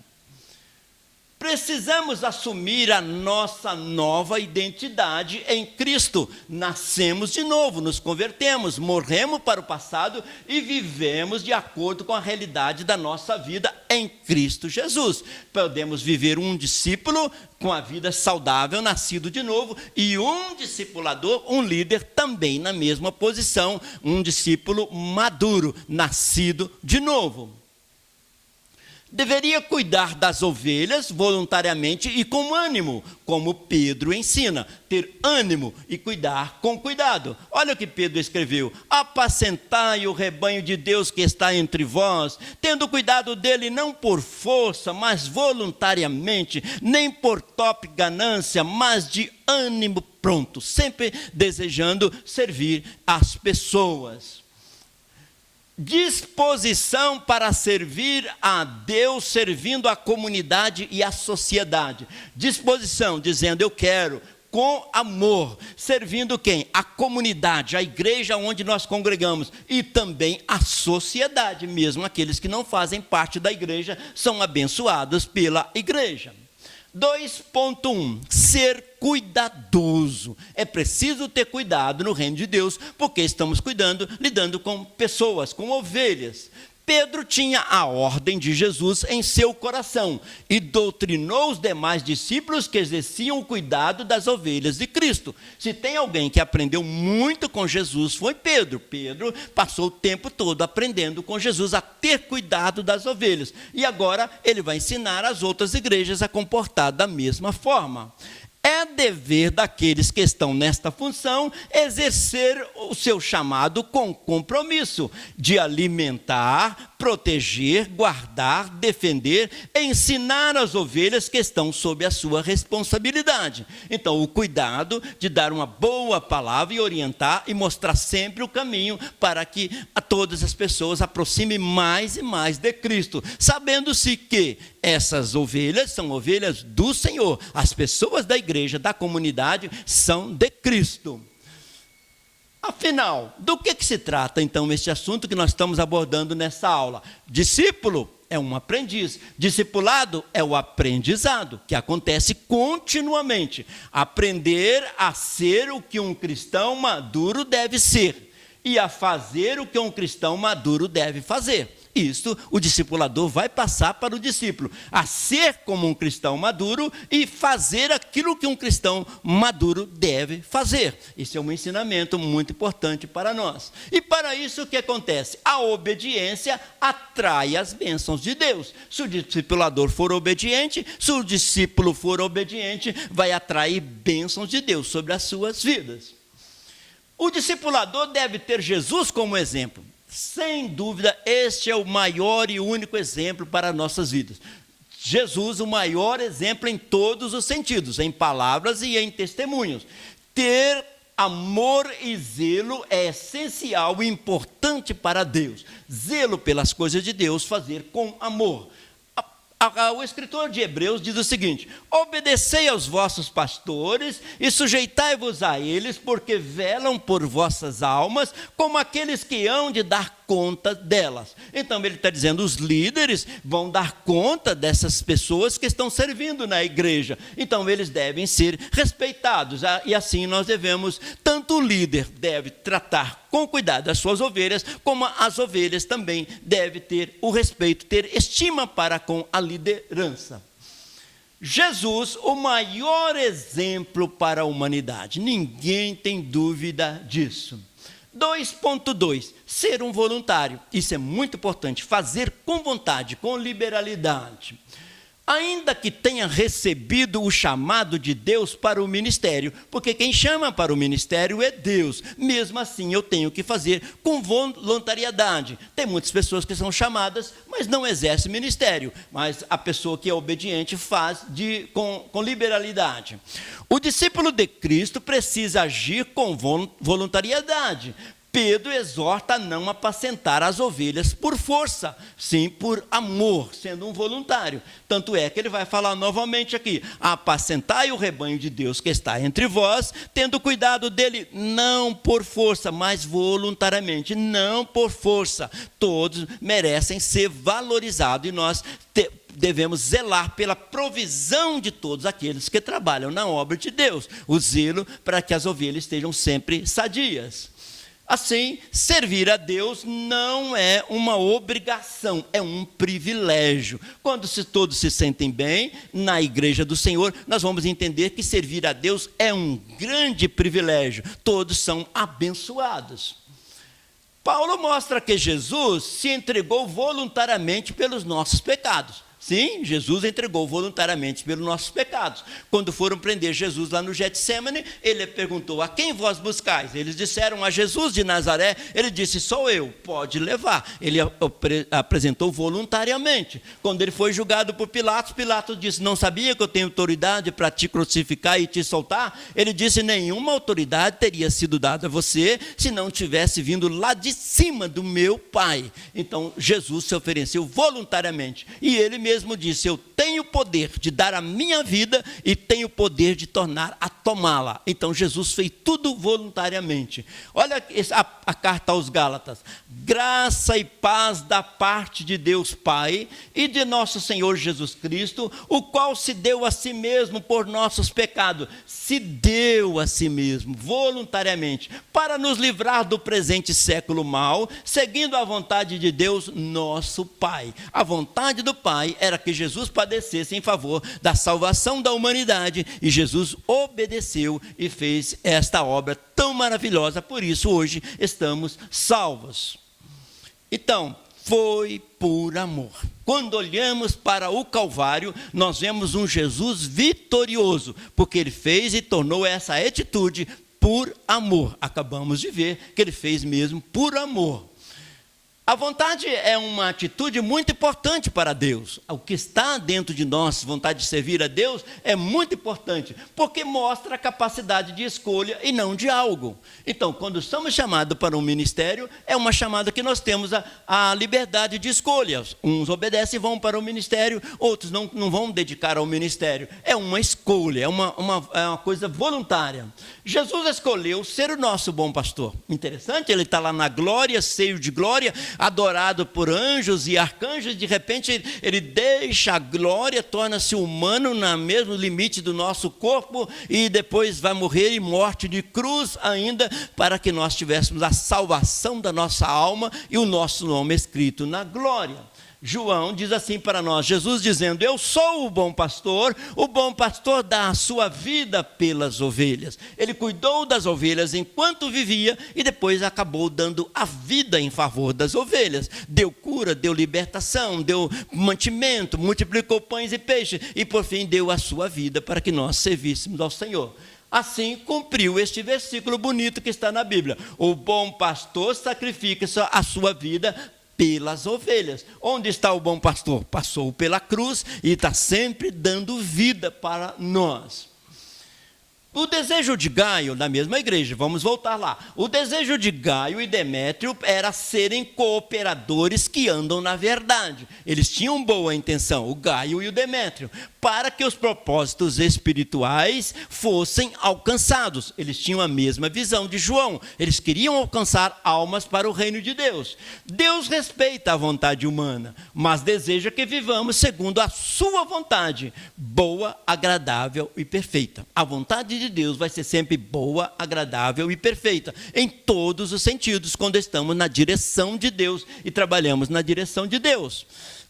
Speaker 1: Precisamos assumir a nossa nova identidade em Cristo. Nascemos de novo, nos convertemos, morremos para o passado e vivemos de acordo com a realidade da nossa vida em Cristo Jesus. Podemos viver um discípulo com a vida saudável, nascido de novo, e um discipulador, um líder também na mesma posição, um discípulo maduro, nascido de novo. Deveria cuidar das ovelhas voluntariamente e com ânimo, como Pedro ensina, ter ânimo e cuidar com cuidado. Olha o que Pedro escreveu: apacentai o rebanho de Deus que está entre vós, tendo cuidado dele não por força, mas voluntariamente, nem por top ganância, mas de ânimo pronto, sempre desejando servir as pessoas. Disposição para servir a Deus, servindo a comunidade e a sociedade. Disposição, dizendo eu quero, com amor, servindo quem? A comunidade, a igreja onde nós congregamos, e também a sociedade, mesmo aqueles que não fazem parte da igreja, são abençoados pela igreja. 2.1, ser cuidadoso. É preciso ter cuidado no reino de Deus, porque estamos lidando com pessoas, com ovelhas. Pedro tinha a ordem de Jesus em seu coração e doutrinou os demais discípulos que exerciam o cuidado das ovelhas de Cristo. Se tem alguém que aprendeu muito com Jesus, foi Pedro. Pedro passou o tempo todo aprendendo com Jesus a ter cuidado das ovelhas. E agora ele vai ensinar as outras igrejas a comportar da mesma forma. É dever daqueles que estão nesta função exercer o seu chamado com compromisso de alimentar, proteger, guardar, defender e ensinar as ovelhas que estão sob a sua responsabilidade. Então, o cuidado de dar uma boa palavra e orientar e mostrar sempre o caminho para que a todas as pessoas aproximem mais e mais de Cristo, sabendo-se que essas ovelhas são ovelhas do Senhor. As pessoas da igreja, da comunidade, são de Cristo. Afinal, do que se trata então este assunto que nós estamos abordando nessa aula? Discípulo é um aprendiz, discipulado é o aprendizado, que acontece continuamente. Aprender a ser o que um cristão maduro deve ser e a fazer o que um cristão maduro deve fazer. Isso o discipulador vai passar para o discípulo, a ser como um cristão maduro e fazer aquilo que um cristão maduro deve fazer. Isso é um ensinamento muito importante para nós. E para isso o que acontece? A obediência atrai as bênçãos de Deus. Se o discipulador for obediente, se o discípulo for obediente, vai atrair bênçãos de Deus sobre as suas vidas. O discipulador deve ter Jesus como exemplo. Sem dúvida, este é o maior e único exemplo para nossas vidas. Jesus, o maior exemplo em todos os sentidos, em palavras e em testemunhos. Ter amor e zelo é essencial e importante para Deus. Zelo pelas coisas de Deus, fazer com amor. O escritor de Hebreus diz o seguinte: obedecei aos vossos pastores e sujeitai-vos a eles, porque velam por vossas almas, como aqueles que hão de dar conta delas. Então ele está dizendo, os líderes vão dar conta dessas pessoas que estão servindo na igreja, então eles devem ser respeitados, e assim nós devemos, tanto o líder deve tratar com cuidado as suas ovelhas, como as ovelhas também devem ter o respeito, ter estima para com a liderança. Jesus, o maior exemplo para a humanidade, ninguém tem dúvida disso. 2.2, ser um voluntário, isso é muito importante, fazer com vontade, com liberalidade. Ainda que tenha recebido o chamado de Deus para o ministério, porque quem chama para o ministério é Deus, mesmo assim eu tenho que fazer com voluntariedade. Tem muitas pessoas que são chamadas, mas não exercem ministério, mas a pessoa que é obediente faz com liberalidade. O discípulo de Cristo precisa agir com voluntariedade. Pedro exorta a não apacentar as ovelhas por força, sim por amor, sendo um voluntário. Tanto é que ele vai falar novamente aqui: apacentai o rebanho de Deus que está entre vós, tendo cuidado dele, não por força, mas voluntariamente, não por força. Todos merecem ser valorizados e nós devemos zelar pela provisão de todos aqueles que trabalham na obra de Deus, o zelo para que as ovelhas estejam sempre sadias. Assim, servir a Deus não é uma obrigação, é um privilégio. Quando todos se sentem bem na igreja do Senhor, nós vamos entender que servir a Deus é um grande privilégio. Todos são abençoados. Paulo mostra que Jesus se entregou voluntariamente pelos nossos pecados. Sim, Jesus entregou voluntariamente pelos nossos pecados. Quando foram prender Jesus lá no Getsêmani, ele perguntou: a quem vós buscais? Eles disseram: a Jesus de Nazaré. Ele disse: sou eu, pode levar. Ele apresentou voluntariamente. Quando ele foi julgado por Pilatos, Pilatos disse: não sabia que eu tenho autoridade para te crucificar e te soltar? Ele disse: nenhuma autoridade teria sido dada a você se não tivesse vindo lá de cima do meu Pai. Então Jesus se ofereceu voluntariamente, e ele mesmo disse: eu tenho tenho o poder de dar a minha vida e tenho o poder de tornar a tomá-la. Então Jesus fez tudo voluntariamente. Olha a carta aos Gálatas. Graça e paz da parte de Deus Pai e de nosso Senhor Jesus Cristo, o qual se deu a si mesmo por nossos pecados. Se deu a si mesmo, voluntariamente, para nos livrar do presente século mau, seguindo a vontade de Deus, nosso Pai. A vontade do Pai era que Jesus padecesse em favor da salvação da humanidade, e Jesus obedeceu e fez esta obra tão maravilhosa, por isso hoje estamos salvos. Então, foi por amor. Quando olhamos para o Calvário, nós vemos um Jesus vitorioso, porque ele fez e tornou essa atitude por amor. Acabamos de ver que ele fez mesmo por amor. A vontade é uma atitude muito importante para Deus. O que está dentro de nós, vontade de servir a Deus, é muito importante, porque mostra a capacidade de escolha e não de algo. Então, quando somos chamados para um ministério, é uma chamada que nós temos a liberdade de escolha. Uns obedecem e vão para o ministério, outros não vão dedicar ao ministério. É uma escolha, é uma coisa voluntária. Jesus escolheu ser o nosso bom pastor. Interessante, ele está lá na glória, cheio de glória, adorado por anjos e arcanjos. De repente ele deixa a glória, torna-se humano no mesmo limite do nosso corpo, e depois vai morrer em morte de cruz ainda, para que nós tivéssemos a salvação da nossa alma e o nosso nome escrito na glória. João diz assim para nós, Jesus dizendo: eu sou o bom pastor dá a sua vida pelas ovelhas. Ele cuidou das ovelhas enquanto vivia e depois acabou dando a vida em favor das ovelhas. Deu cura, deu libertação, deu mantimento, multiplicou pães e peixes e por fim deu a sua vida para que nós servíssemos ao Senhor. Assim cumpriu este versículo bonito que está na Bíblia: o bom pastor sacrifica a sua vida pelas ovelhas. Onde está o bom pastor? Passou pela cruz e está sempre dando vida para nós. O desejo de Gaio, na mesma igreja, vamos voltar lá. O desejo de Gaio e Demétrio era serem cooperadores que andam na verdade. Eles tinham boa intenção, o Gaio e o Demétrio, para que os propósitos espirituais fossem alcançados. Eles tinham a mesma visão de João. Eles queriam alcançar almas para o reino de Deus. Deus respeita a vontade humana, mas deseja que vivamos segundo a sua vontade, boa, agradável e perfeita. A vontade de Deus vai ser sempre boa, agradável e perfeita, em todos os sentidos, quando estamos na direção de Deus e trabalhamos na direção de Deus.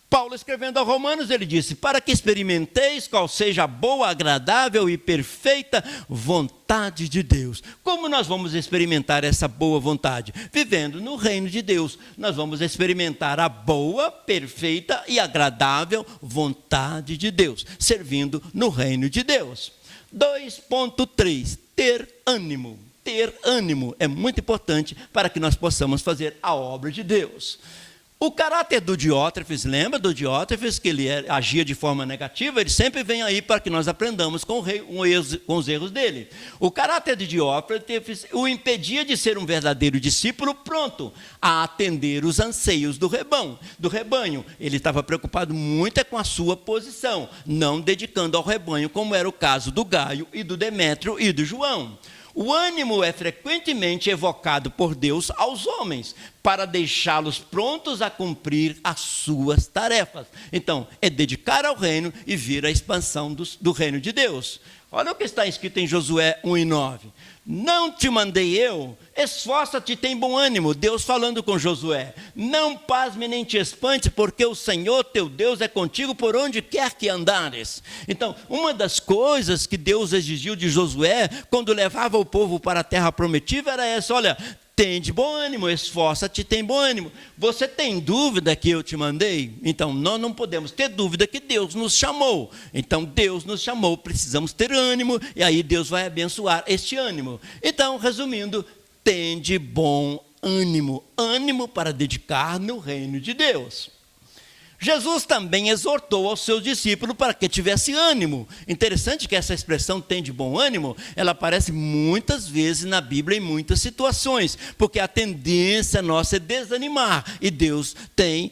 Speaker 1: Paulo, escrevendo aos Romanos, ele disse: para que experimenteis qual seja a boa, agradável e perfeita vontade de Deus. Como nós vamos experimentar essa boa vontade? Vivendo no reino de Deus. Nós vamos experimentar a boa, perfeita e agradável vontade de Deus, servindo no reino de Deus. 2.3, ter ânimo. Ter ânimo é muito importante para que nós possamos fazer a obra de Deus. O caráter do Diótrefes, lembra do Diótrefes, que ele agia de forma negativa? Ele sempre vem aí para que nós aprendamos com os erros dele. O caráter de Diótrefes o impedia de ser um verdadeiro discípulo pronto a atender os anseios do rebanho. Ele estava preocupado muito com a sua posição, não dedicando ao rebanho, como era o caso do Gaio e do Demétrio e do João. O ânimo é frequentemente evocado por Deus aos homens, para deixá-los prontos a cumprir as suas tarefas. Então, é dedicar ao reino e vir a expansão do reino de Deus. Olha o que está escrito em Josué 1:9. Não te mandei eu, esforça-te e tem bom ânimo. Deus falando com Josué. Não pasme nem te espante, porque o Senhor teu Deus é contigo por onde quer que andares. Então, uma das coisas que Deus exigiu de Josué, quando levava o povo para a terra prometida, era essa: olha, tem de bom ânimo, esforça-te, tem bom ânimo. Você tem dúvida que eu te mandei? Então, nós não podemos ter dúvida que Deus nos chamou. Então, Deus nos chamou, precisamos ter ânimo, e aí Deus vai abençoar este ânimo. Então, resumindo, tem de bom ânimo. Ânimo para dedicar no reino de Deus. Jesus também exortou aos seus discípulos para que tivesse ânimo. Interessante que essa expressão "tem de bom ânimo", ela aparece muitas vezes na Bíblia em muitas situações, porque a tendência nossa é desanimar, e Deus tem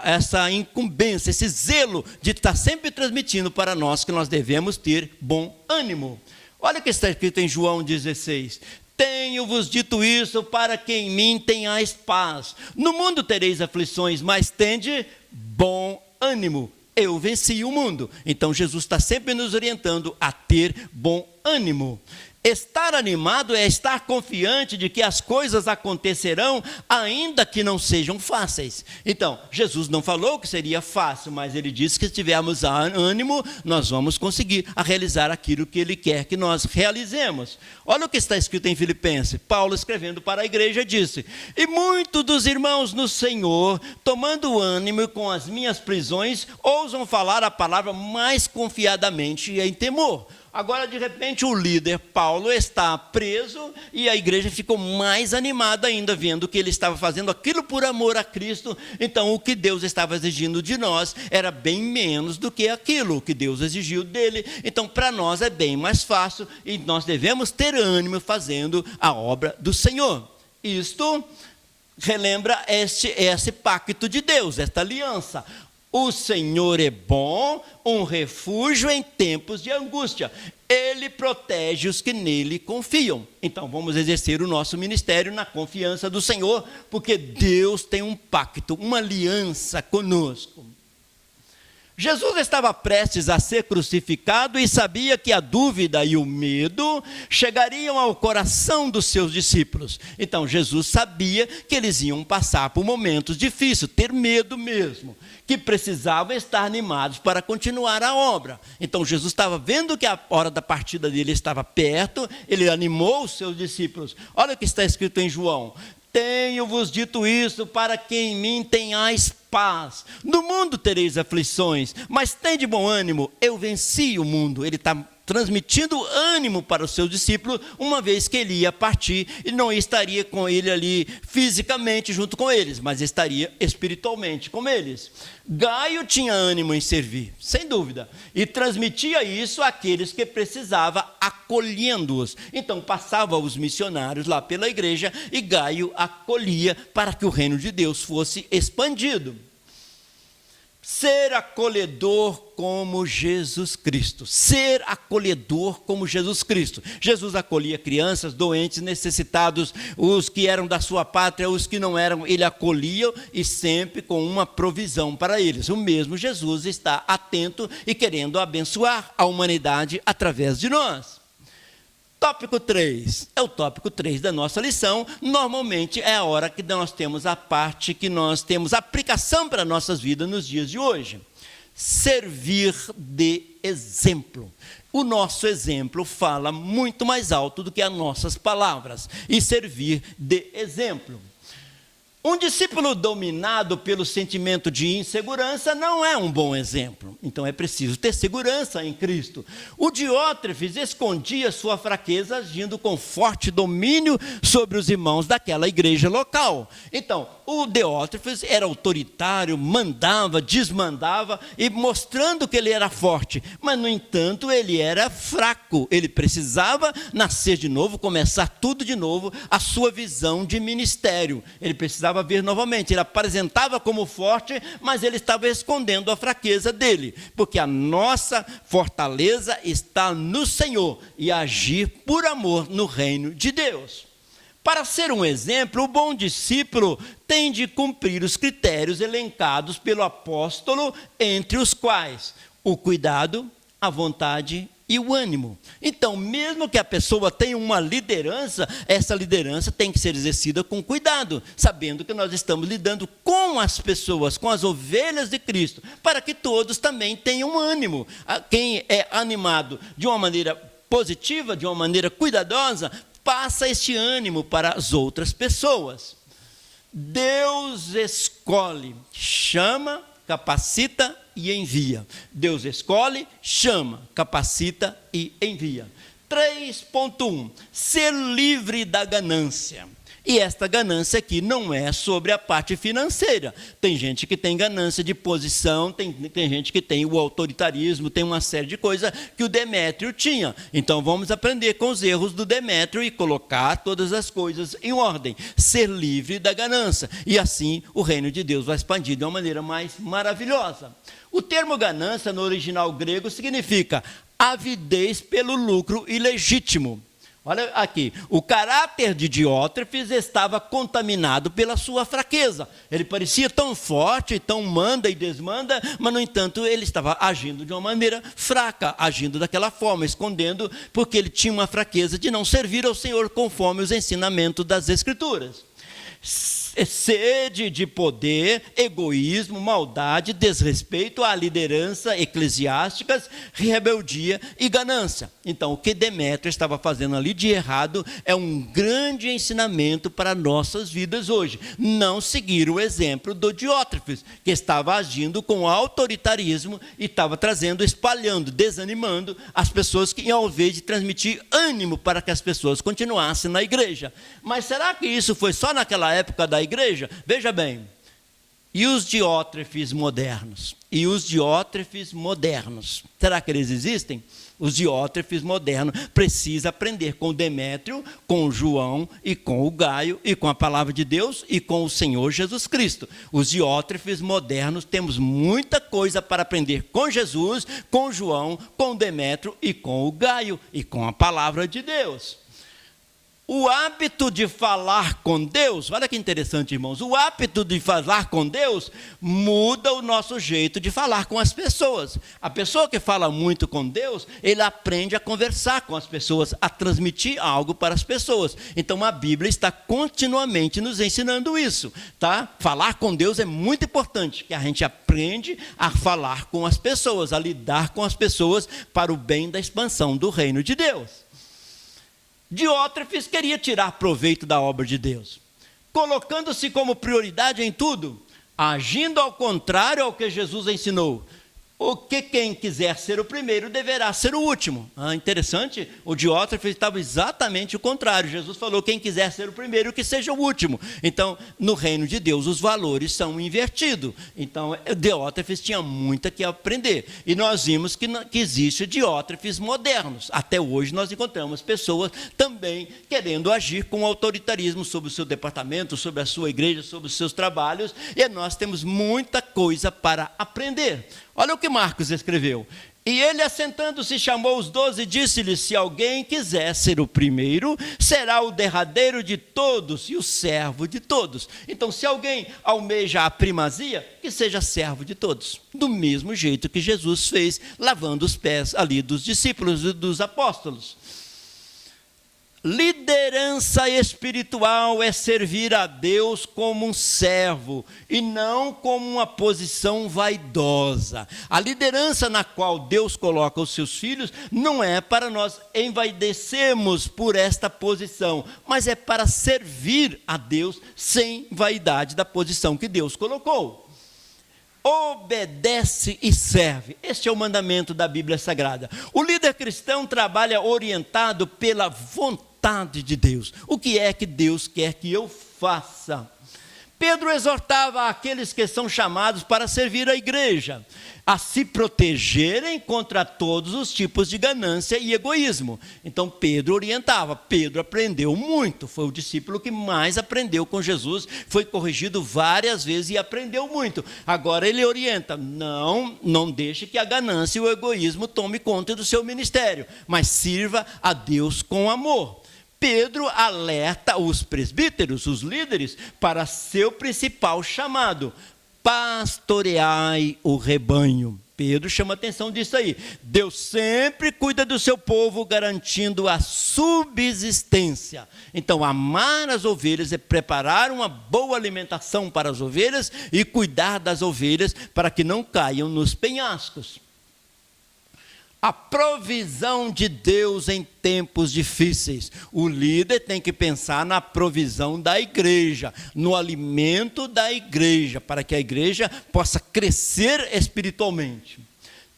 Speaker 1: essa incumbência, esse zelo de estar sempre transmitindo para nós que nós devemos ter bom ânimo. Olha o que está escrito em João 16: tenho-vos dito isso para que em mim tenhais paz. No mundo tereis aflições, mas tende bom ânimo. Eu venci o mundo. Então Jesus está sempre nos orientando a ter bom ânimo. Estar animado é estar confiante de que as coisas acontecerão, ainda que não sejam fáceis. Então, Jesus não falou que seria fácil, mas ele disse que se tivermos ânimo, nós vamos conseguir realizar aquilo que ele quer que nós realizemos. Olha o que está escrito em Filipenses. Paulo, escrevendo para a igreja, disse: e muitos dos irmãos no Senhor, tomando ânimo com as minhas prisões, ousam falar a palavra mais confiadamente e em temor. Agora, de repente, o líder Paulo está preso e a igreja ficou mais animada ainda, vendo que ele estava fazendo aquilo por amor a Cristo. Então, o que Deus estava exigindo de nós era bem menos do que aquilo que Deus exigiu dele. Então, para nós é bem mais fácil e nós devemos ter ânimo fazendo a obra do Senhor. Isto relembra esse pacto de Deus, esta aliança. O Senhor é bom, um refúgio em tempos de angústia. Ele protege os que nele confiam. Então, vamos exercer o nosso ministério na confiança do Senhor, porque Deus tem um pacto, uma aliança conosco. Jesus estava prestes a ser crucificado e sabia que a dúvida e o medo chegariam ao coração dos seus discípulos. Então, Jesus sabia que eles iam passar por momentos difíceis, ter medo mesmo, que precisavam estar animados para continuar a obra. Então, Jesus estava vendo que a hora da partida dele estava perto, ele animou os seus discípulos. Olha o que está escrito em João: tenho-vos dito isso para que em mim tenhais paz. No mundo tereis aflições, mas tende bom ânimo, eu venci o mundo. Ele está transmitindo ânimo para os seus discípulos, uma vez que ele ia partir e não estaria com ele ali fisicamente junto com eles, mas estaria espiritualmente com eles. Gaio tinha ânimo em servir, sem dúvida, e transmitia isso àqueles que precisavam, acolhendo-os. Então passava os missionários lá pela igreja e Gaio acolhia para que o reino de Deus fosse expandido. Ser acolhedor como Jesus Cristo. Ser acolhedor como Jesus Cristo. Jesus acolhia crianças, doentes, necessitados, os que eram da sua pátria, os que não eram, ele acolhia e sempre com uma provisão para eles. O mesmo Jesus está atento e querendo abençoar a humanidade através de nós. Tópico 3, é o tópico 3 da nossa lição. Normalmente é a hora que nós temos a parte que nós temos aplicação para nossas vidas nos dias de hoje. Servir de exemplo. O nosso exemplo fala muito mais alto do que as nossas palavras. E servir de exemplo. Um discípulo dominado pelo sentimento de insegurança não é um bom exemplo. Então é preciso ter segurança em Cristo. O Diótrefes escondia sua fraqueza agindo com forte domínio sobre os irmãos daquela igreja local. Então, o Diótrefes era autoritário, mandava, desmandava e mostrando que ele era forte. Mas, no entanto, ele era fraco. Ele precisava nascer de novo, começar tudo de novo, a sua visão de ministério. Ele precisava ver novamente. Ele apresentava como forte, mas ele estava escondendo a fraqueza dele. Porque a nossa fortaleza está no Senhor e agir por amor no reino de Deus. Para ser um exemplo, o bom discípulo tem de cumprir os critérios elencados pelo apóstolo, entre os quais o cuidado, a vontade e o ânimo. Então, mesmo que a pessoa tenha uma liderança, essa liderança tem que ser exercida com cuidado, sabendo que nós estamos lidando com as pessoas, com as ovelhas de Cristo, para que todos também tenham ânimo. Quem é animado de uma maneira positiva, de uma maneira cuidadosa, passa este ânimo para as outras pessoas. Deus escolhe, chama, capacita e envia. Deus escolhe, chama, capacita e envia. 3.1. Ser livre da ganância. E esta ganância aqui não é sobre a parte financeira. Tem gente que tem ganância de posição, tem gente que tem o autoritarismo, tem uma série de coisas que o Demétrio tinha. Então vamos aprender com os erros do Demétrio e colocar todas as coisas em ordem. Ser livre da ganância. E assim o reino de Deus vai expandir de uma maneira mais maravilhosa. O termo ganância no original grego significa avidez pelo lucro ilegítimo. Olha aqui, o caráter de Diótrefes estava contaminado pela sua fraqueza. Ele parecia tão forte, tão manda e desmanda, mas, no entanto, ele estava agindo de uma maneira fraca, agindo daquela forma, escondendo, porque ele tinha uma fraqueza de não servir ao Senhor conforme os ensinamentos das Escrituras. Sede de poder, egoísmo, maldade, desrespeito à liderança eclesiásticas, rebeldia e ganância. Então, o que Demétrio estava fazendo ali de errado é um grande ensinamento para nossas vidas hoje. Não seguir o exemplo do Diótrefes, que estava agindo com autoritarismo e estava trazendo, espalhando, desanimando as pessoas que, ao invés de transmitir ânimo para que as pessoas continuassem na igreja. Mas será que isso foi só naquela época da igreja? Veja bem, e os Diótrefes modernos? E os Diótrefes modernos? Será que eles existem? Os Diótrefes modernos precisam aprender com Demétrio, com o João e com o Gaio, e com a palavra de Deus e com o Senhor Jesus Cristo. Os Diótrefes modernos temos muita coisa para aprender com Jesus, com João, com Demétrio e com o Gaio e com a palavra de Deus. O hábito de falar com Deus, olha que interessante, irmãos, o hábito de falar com Deus muda o nosso jeito de falar com as pessoas. A pessoa que fala muito com Deus, ele aprende a conversar com as pessoas, a transmitir algo para as pessoas. Então a Bíblia está continuamente nos ensinando isso, tá? Falar com Deus é muito importante, que a gente aprende a falar com as pessoas, a lidar com as pessoas para o bem da expansão do reino de Deus. Diótrefes queria tirar proveito da obra de Deus, colocando-se como prioridade em tudo, agindo ao contrário ao que Jesus ensinou. O que quem quiser ser o primeiro deverá ser o último. Interessante, o Diótrefes estava exatamente o contrário. Jesus falou, quem quiser ser o primeiro, que seja o último. Então, no reino de Deus, os valores são invertidos. Então, Diótrefes tinha muito que aprender. E nós vimos que existe Diótrefes modernos. Até hoje nós encontramos pessoas também querendo agir com autoritarismo sobre o seu departamento, sobre a sua igreja, sobre os seus trabalhos. E nós temos muita coisa para aprender. Olha o que Marcos escreveu. E ele, assentando-se, chamou os 12 e disse-lhes, se alguém quiser ser o primeiro, será o derradeiro de todos e o servo de todos. Então, se alguém almeja a primazia, que seja servo de todos. Do mesmo jeito que Jesus fez, lavando os pés ali dos discípulos e dos apóstolos. Liderança espiritual é servir a Deus como um servo e não como uma posição vaidosa. A liderança na qual Deus coloca os seus filhos não é para nós envaidecermos por esta posição, mas é para servir a Deus sem vaidade da posição que Deus colocou. Obedece e serve. Este é o mandamento da Bíblia Sagrada. O líder cristão trabalha orientado pela vontade de Deus. O que é que Deus quer que eu faça? Pedro exortava aqueles que são chamados para servir a igreja a se protegerem contra todos os tipos de ganância e egoísmo. Então Pedro orientava, Pedro aprendeu muito, foi o discípulo que mais aprendeu com Jesus, foi corrigido várias vezes e aprendeu muito. Agora ele orienta, não deixe que a ganância e o egoísmo tome conta do seu ministério, mas sirva a Deus com amor. Pedro alerta os presbíteros, os líderes, para seu principal chamado: pastoreai o rebanho. Pedro chama atenção disso aí. Deus sempre cuida do seu povo, garantindo a subsistência. Então, amar as ovelhas é preparar uma boa alimentação para as ovelhas e cuidar das ovelhas para que não caiam nos penhascos. A provisão de Deus em tempos difíceis. O líder tem que pensar na provisão da igreja, no alimento da igreja, para que a igreja possa crescer espiritualmente.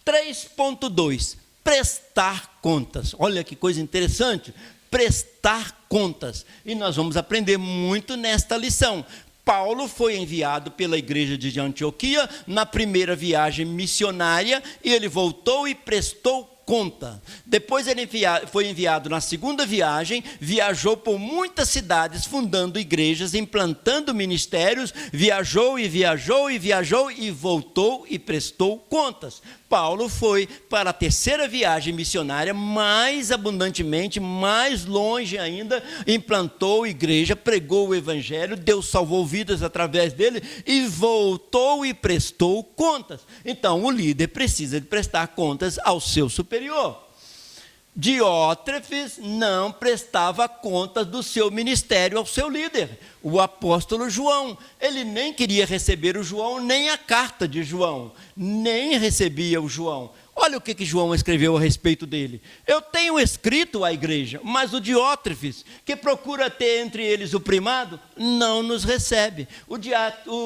Speaker 1: 3.2, prestar contas. Olha que coisa interessante. prestar contas. E nós vamos aprender muito nesta lição. Paulo foi enviado pela igreja de Antioquia na primeira viagem missionária e ele voltou e prestou conta. Depois ele foi enviado na segunda viagem, viajou por muitas cidades, fundando igrejas, implantando ministérios, viajou e voltou e prestou contas. Paulo foi para a terceira viagem missionária, mais abundantemente, mais longe ainda, implantou igreja, pregou o evangelho, Deus salvou vidas através dele e voltou e prestou contas. Então, o líder precisa de prestar contas ao seu superior. Diótrefes não prestava contas do seu ministério ao seu líder, o apóstolo João. Ele nem queria receber o João, nem a carta de João, nem recebia o João. Olha o que João escreveu a respeito dele. Eu tenho escrito à igreja, mas o Diótrefes, que procura ter entre eles o primado, não nos recebe. O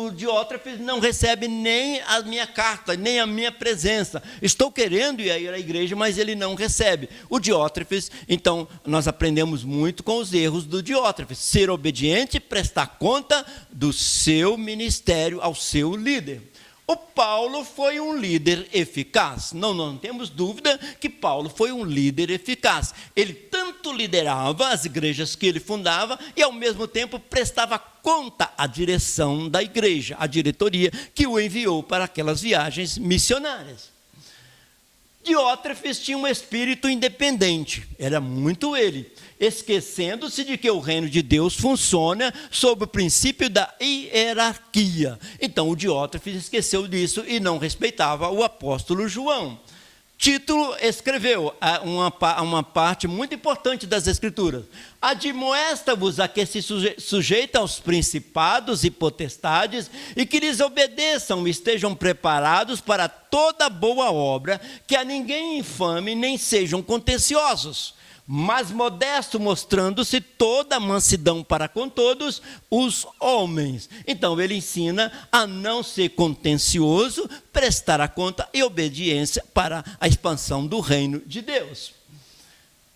Speaker 1: Diótrefes não recebe nem a minha carta, nem a minha presença. Estou querendo ir à igreja, mas ele não recebe. O Diótrefes, então, nós aprendemos muito com os erros do Diótrefes. Ser obediente, prestar conta do seu ministério ao seu líder. O Paulo foi um líder eficaz. Não temos dúvida que Paulo foi um líder eficaz. Ele tanto liderava as igrejas que ele fundava e, ao mesmo tempo, prestava conta à direção da igreja, à diretoria que o enviou para aquelas viagens missionárias. Diótrefes tinha um espírito independente, era muito ele, esquecendo-se de que o reino de Deus funciona sob o princípio da hierarquia. Então o Diótrefes esqueceu disso e não respeitava o apóstolo João. Tito escreveu uma parte muito importante das Escrituras. Admoesta-vos a que se sujeita aos principados e potestades e que lhes obedeçam e estejam preparados para toda boa obra, que a ninguém infame nem sejam contenciosos, mas modesto, mostrando-se toda a mansidão para com todos os homens. Então ele ensina a não ser contencioso, prestar a conta e obediência para a expansão do reino de Deus.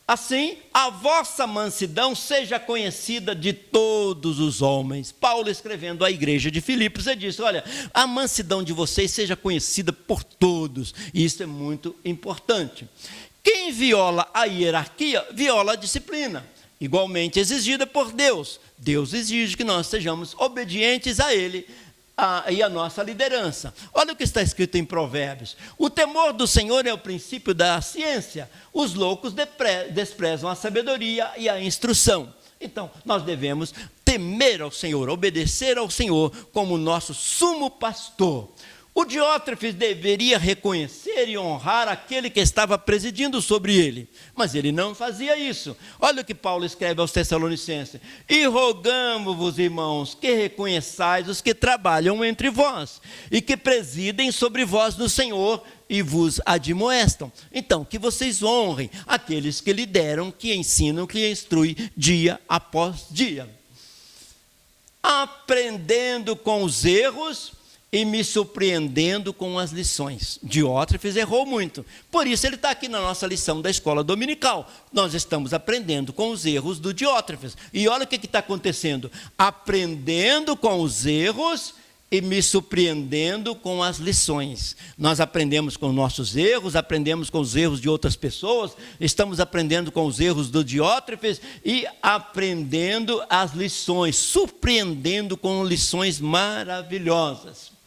Speaker 1: Assim, a vossa mansidão seja conhecida de todos os homens. Paulo, escrevendo à igreja de Filipos, ele disse: olha, a mansidão de vocês seja conhecida por todos. E isso é muito importante. Quem viola a hierarquia, viola a disciplina, igualmente exigida por Deus. Deus exige que nós sejamos obedientes a Ele e a nossa liderança. Olha o que está escrito em Provérbios. O temor do Senhor é o princípio da ciência. Os loucos desprezam a sabedoria e a instrução. Então, nós devemos temer ao Senhor, obedecer ao Senhor como nosso sumo pastor. O Diótrefes deveria reconhecer e honrar aquele que estava presidindo sobre ele, mas ele não fazia isso. Olha o que Paulo escreve aos Tessalonicenses: e rogamo-vos, irmãos, que reconheçais os que trabalham entre vós e que presidem sobre vós no Senhor e vos admoestam. Então, que vocês honrem aqueles que lideram, que ensinam, que instruem dia após dia. Aprendendo com os erros e me surpreendendo com as lições. Diótrefes errou muito. Por isso ele está aqui na nossa lição da escola dominical. Nós estamos aprendendo com os erros do Diótrefes. E olha o que está acontecendo. Aprendendo com os erros e me surpreendendo com as lições. Nós aprendemos com nossos erros, aprendemos com os erros de outras pessoas, estamos aprendendo com os erros do Diótrefes e aprendendo as lições, surpreendendo com lições maravilhosas.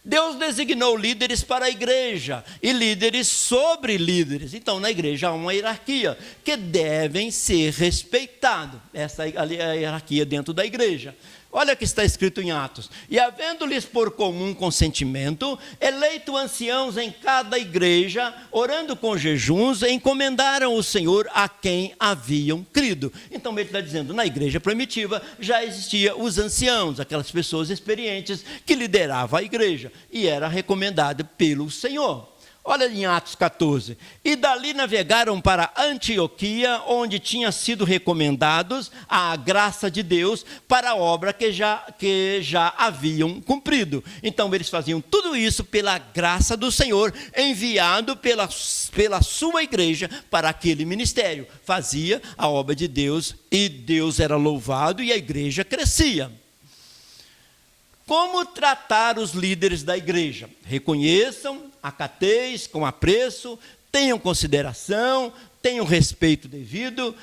Speaker 1: Deus designou líderes para a igreja e líderes sobre líderes. Então, na igreja há uma hierarquia que devem ser respeitadas. Essa é a hierarquia dentro da igreja. Olha o que está escrito em Atos. E havendo-lhes por comum consentimento, eleito anciãos em cada igreja, orando com jejuns, encomendaram o Senhor a quem haviam crido. Então ele está dizendo, na igreja primitiva já existiam os anciãos, aquelas pessoas experientes que lideravam a igreja, e era recomendado pelo Senhor. Olha em Atos 14. E dali navegaram para Antioquia, onde tinham sido recomendados à graça de Deus para a obra que já haviam cumprido. Então eles faziam tudo isso pela graça do Senhor, enviado pela sua igreja para aquele ministério. Fazia a obra de Deus e Deus era louvado e a igreja crescia. Como tratar os líderes da igreja? Reconheçam, acateis com apreço, tenham consideração, tenham respeito devido,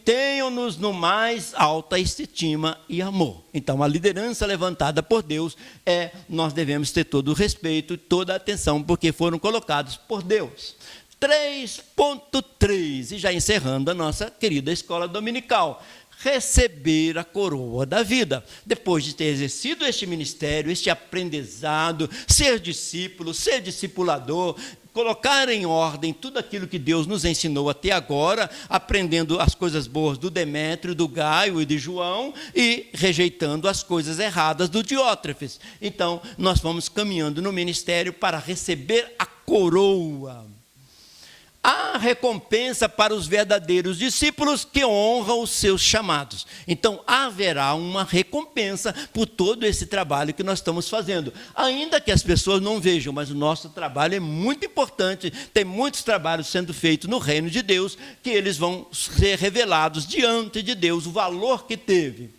Speaker 1: tenham-nos no mais alta estima e amor. Então, a liderança levantada por Deus nós devemos ter todo o respeito e toda a atenção, porque foram colocados por Deus. 3.3, e já encerrando a nossa querida escola dominical. Receber a coroa da vida. Depois de ter exercido este ministério, este aprendizado, ser discípulo, ser discipulador, colocar em ordem tudo aquilo que Deus nos ensinou até agora, aprendendo as coisas boas do Demétrio, do Gaio e de João, e rejeitando as coisas erradas do Diótrefes. Então, nós vamos caminhando no ministério para receber a coroa. Há recompensa para os verdadeiros discípulos que honram os seus chamados. Então, haverá uma recompensa por todo esse trabalho que nós estamos fazendo. Ainda que as pessoas não vejam, mas o nosso trabalho é muito importante. Tem muitos trabalhos sendo feitos no reino de Deus, que eles vão ser revelados diante de Deus, o valor que teve.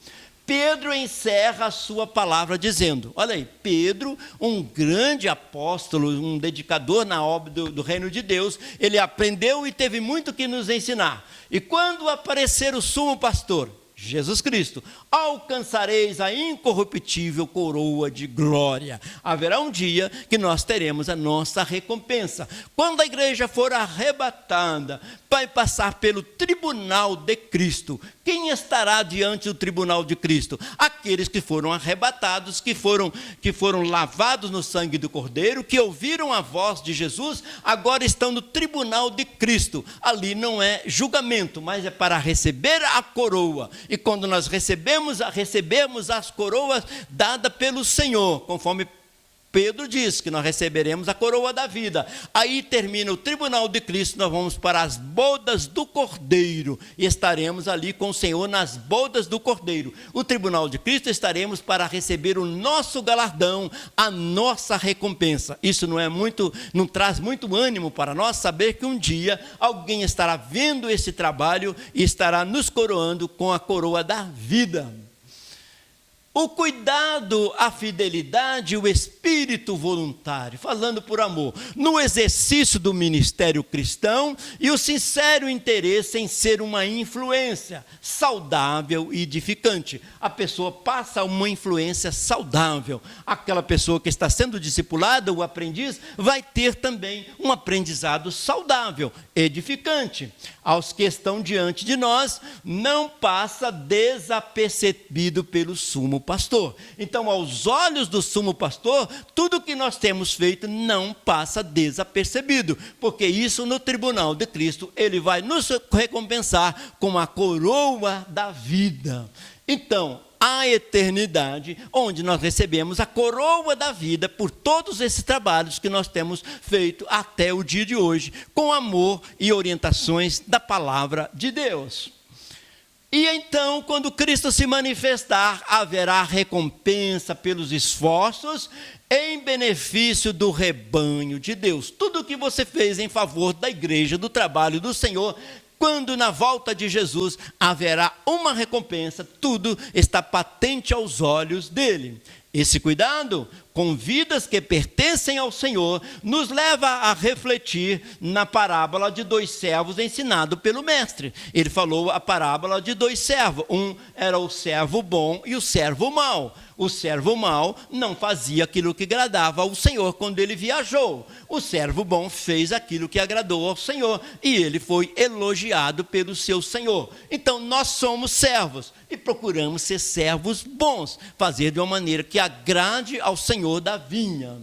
Speaker 1: Pedro encerra a sua palavra dizendo, olha aí, Pedro, um grande apóstolo, um dedicador na obra do reino de Deus, ele aprendeu e teve muito que nos ensinar. E quando aparecer o sumo pastor, Jesus Cristo, alcançareis a incorruptível coroa de glória. Haverá um dia que nós teremos a nossa recompensa. Quando a igreja for arrebatada, vai passar pelo tribunal de Cristo. Quem estará diante do tribunal de Cristo? Aqueles que foram arrebatados, que foram lavados no sangue do Cordeiro, que ouviram a voz de Jesus, agora estão no tribunal de Cristo. Ali não é julgamento, mas é para receber a coroa. E quando nós recebemos as coroas dadas pelo Senhor, conforme Pedro diz que nós receberemos a coroa da vida. Aí termina o tribunal de Cristo, nós vamos para as bodas do Cordeiro e estaremos ali com o Senhor nas bodas do Cordeiro. O tribunal de Cristo estaremos para receber o nosso galardão, a nossa recompensa. Isso não traz muito ânimo para nós saber que um dia alguém estará vendo esse trabalho e estará nos coroando com a coroa da vida. O cuidado, a fidelidade, o espírito voluntário, falando por amor, no exercício do ministério cristão e o sincero interesse em ser uma influência saudável e edificante. A pessoa passa uma influência saudável. Aquela pessoa que está sendo discipulada, o aprendiz, vai ter também um aprendizado saudável, edificante. Aos que estão diante de nós, não passa desapercebido pelo sumo pastor. Então, aos olhos do sumo pastor, tudo que nós temos feito não passa desapercebido, porque isso no tribunal de Cristo, ele vai nos recompensar com a coroa da vida. Então, a eternidade, onde nós recebemos a coroa da vida por todos esses trabalhos que nós temos feito até o dia de hoje, com amor e orientações da palavra de Deus. E então, quando Cristo se manifestar, haverá recompensa pelos esforços em benefício do rebanho de Deus. Tudo o que você fez em favor da igreja, do trabalho do Senhor, quando na volta de Jesus haverá uma recompensa, tudo está patente aos olhos dele. Esse cuidado com vidas que pertencem ao Senhor nos leva a refletir na parábola de dois servos ensinado pelo mestre. Ele falou a parábola de dois servos. Um era o servo bom e o servo mau. O servo mau não fazia aquilo que agradava ao Senhor quando ele viajou. O servo bom fez aquilo que agradou ao Senhor e ele foi elogiado pelo seu Senhor. Então nós somos servos e procuramos ser servos bons, fazer de uma maneira que agrade ao Senhor da vinha.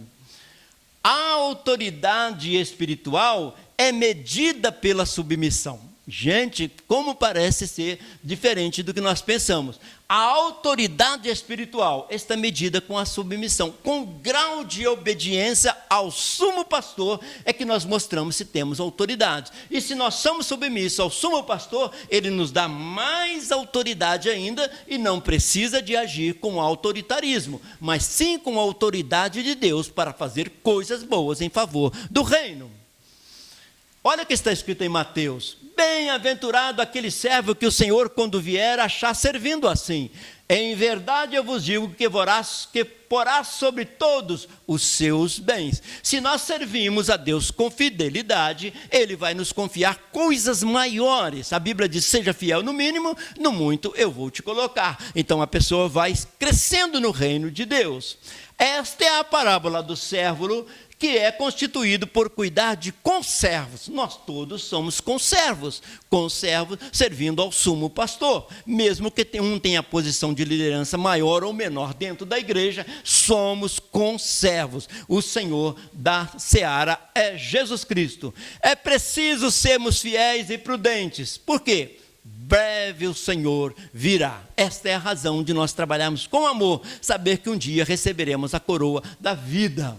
Speaker 1: A autoridade espiritual é medida pela submissão. Gente, como parece ser diferente do que nós pensamos. A autoridade espiritual está medida com a submissão. Com o grau de obediência ao sumo pastor é que nós mostramos se temos autoridade. E se nós somos submissos ao sumo pastor, ele nos dá mais autoridade ainda e não precisa de agir com autoritarismo, mas sim com a autoridade de Deus para fazer coisas boas em favor do reino. Olha o que está escrito em Mateus: bem-aventurado aquele servo que o Senhor, quando vier, achar servindo assim. Em verdade eu vos digo que porá sobre todos os seus bens. Se nós servimos a Deus com fidelidade, Ele vai nos confiar coisas maiores. A Bíblia diz: seja fiel no mínimo, no muito eu vou te colocar. Então a pessoa vai crescendo no reino de Deus. Esta é a parábola do servo, que é constituído por cuidar de conservos. Nós todos somos conservos servindo ao sumo pastor. Mesmo que um tenha posição de liderança maior ou menor dentro da igreja, somos conservos. O Senhor da seara é Jesus Cristo. É preciso sermos fiéis e prudentes. Por quê? Breve o Senhor virá. Esta é a razão de nós trabalharmos com amor, saber que um dia receberemos a coroa da vida.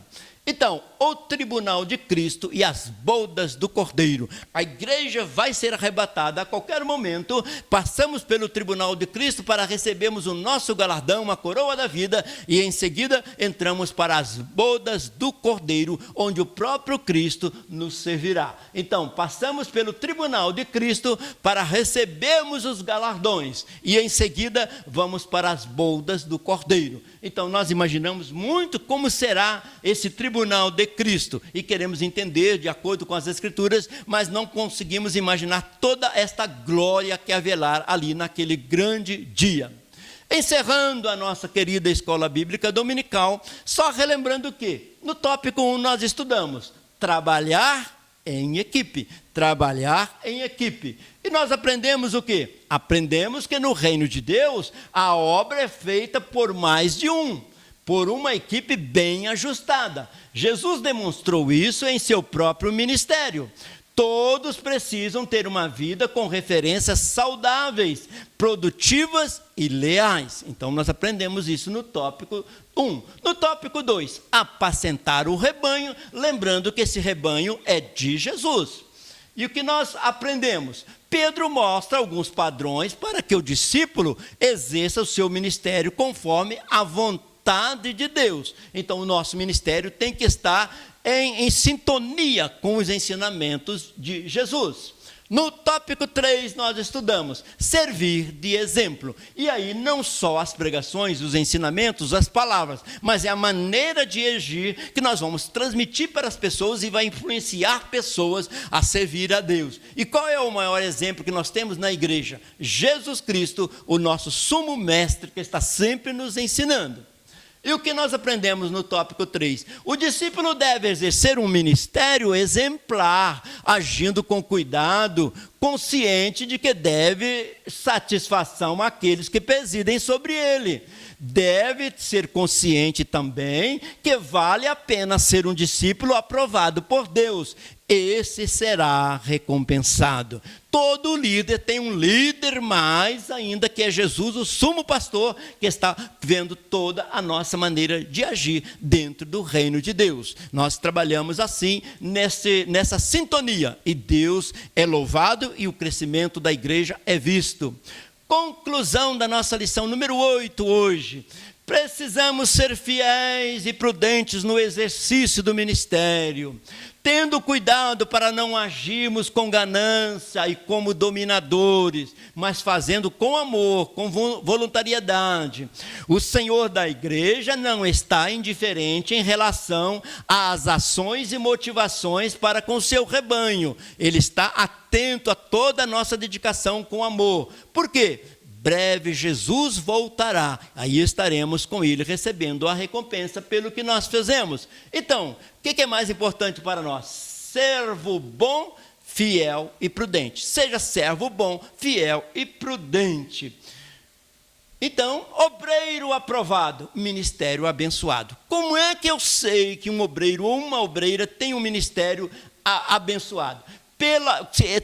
Speaker 1: Então, o tribunal de Cristo e as bodas do Cordeiro. A igreja vai ser arrebatada a qualquer momento. Passamos pelo tribunal de Cristo para recebermos o nosso galardão, a coroa da vida, e em seguida entramos para as bodas do Cordeiro, onde o próprio Cristo nos servirá. Então, passamos pelo tribunal de Cristo para recebermos os galardões, e em seguida vamos para as bodas do Cordeiro. Então, nós imaginamos muito como será esse tribunal de Cristo, e queremos entender de acordo com as Escrituras, mas não conseguimos imaginar toda esta glória que haverá ali naquele grande dia. Encerrando a nossa querida escola bíblica dominical, só relembrando que no tópico 1 nós estudamos trabalhar em equipe. Trabalhar em equipe. E nós aprendemos o quê? Aprendemos que no reino de Deus a obra é feita por mais de um, por uma equipe bem ajustada. Jesus demonstrou isso em seu próprio ministério. Todos precisam ter uma vida com referências saudáveis, produtivas e leais. Então, nós aprendemos isso no tópico 1. No tópico 2, apacentar o rebanho, lembrando que esse rebanho é de Jesus. E o que nós aprendemos? Pedro mostra alguns padrões para que o discípulo exerça o seu ministério conforme a vontade de Deus. Então, o nosso ministério tem que estar em sintonia com os ensinamentos de Jesus. No tópico 3, nós estudamos servir de exemplo. E aí, não só as pregações, os ensinamentos, as palavras, mas é a maneira de agir que nós vamos transmitir para as pessoas e vai influenciar pessoas a servir a Deus. E qual é o maior exemplo que nós temos na igreja? Jesus Cristo, o nosso sumo mestre, que está sempre nos ensinando. E o que nós aprendemos no tópico 3? O discípulo deve exercer um ministério exemplar, agindo com cuidado, consciente de que deve satisfação àqueles que presidem sobre ele. Deve ser consciente também que vale a pena ser um discípulo aprovado por Deus. Esse será recompensado. Todo líder tem um líder mais ainda, que é Jesus, o sumo pastor, que está vendo toda a nossa maneira de agir dentro do reino de Deus. Nós trabalhamos assim, nessa sintonia, e Deus é louvado e o crescimento da igreja é visto. Conclusão da nossa lição número 8 hoje. Precisamos ser fiéis e prudentes no exercício do ministério, tendo cuidado para não agirmos com ganância e como dominadores, mas fazendo com amor, com voluntariedade. O Senhor da igreja não está indiferente em relação às ações e motivações para com o seu rebanho. Ele está atento a toda a nossa dedicação com amor. Por quê? Breve Jesus voltará, aí estaremos com ele recebendo a recompensa pelo que nós fizemos. Então, o que é mais importante para nós? Servo bom, fiel e prudente. Seja servo bom, fiel e prudente. Então, obreiro aprovado, ministério abençoado. Como é que eu sei que um obreiro ou uma obreira tem um ministério abençoado?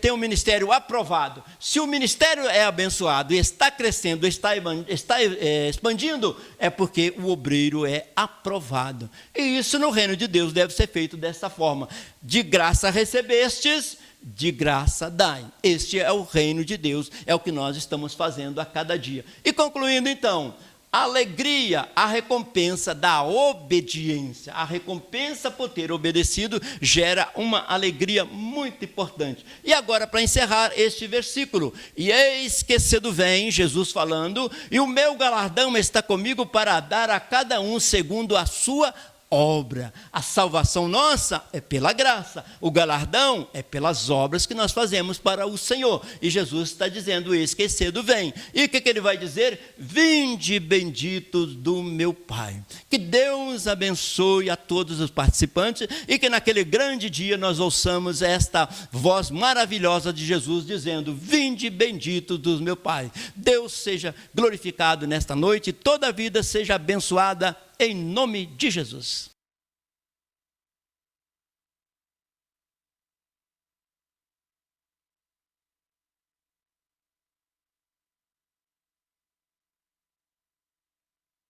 Speaker 1: Tem um ministério aprovado. Se o ministério é abençoado e está crescendo, está expandindo, é porque o obreiro é aprovado. E isso no reino de Deus deve ser feito dessa forma. De graça recebestes, de graça dai. Este é o reino de Deus, é o que nós estamos fazendo a cada dia. E concluindo então, A alegria, a recompensa da obediência, a recompensa por ter obedecido gera uma alegria muito importante. E agora, para encerrar este versículo, e eis que cedo vem, Jesus falando, e o meu galardão está comigo para dar a cada um segundo a sua obra. A salvação nossa é pela graça, o galardão é pelas obras que nós fazemos para o Senhor. E Jesus está dizendo isso, que cedo vem. E o que ele vai dizer? Vinde benditos do meu Pai. Que Deus abençoe a todos os participantes e que naquele grande dia nós ouçamos esta voz maravilhosa de Jesus dizendo: vinde benditos do meu Pai. Deus seja glorificado nesta noite e toda a vida seja abençoada em nome de Jesus.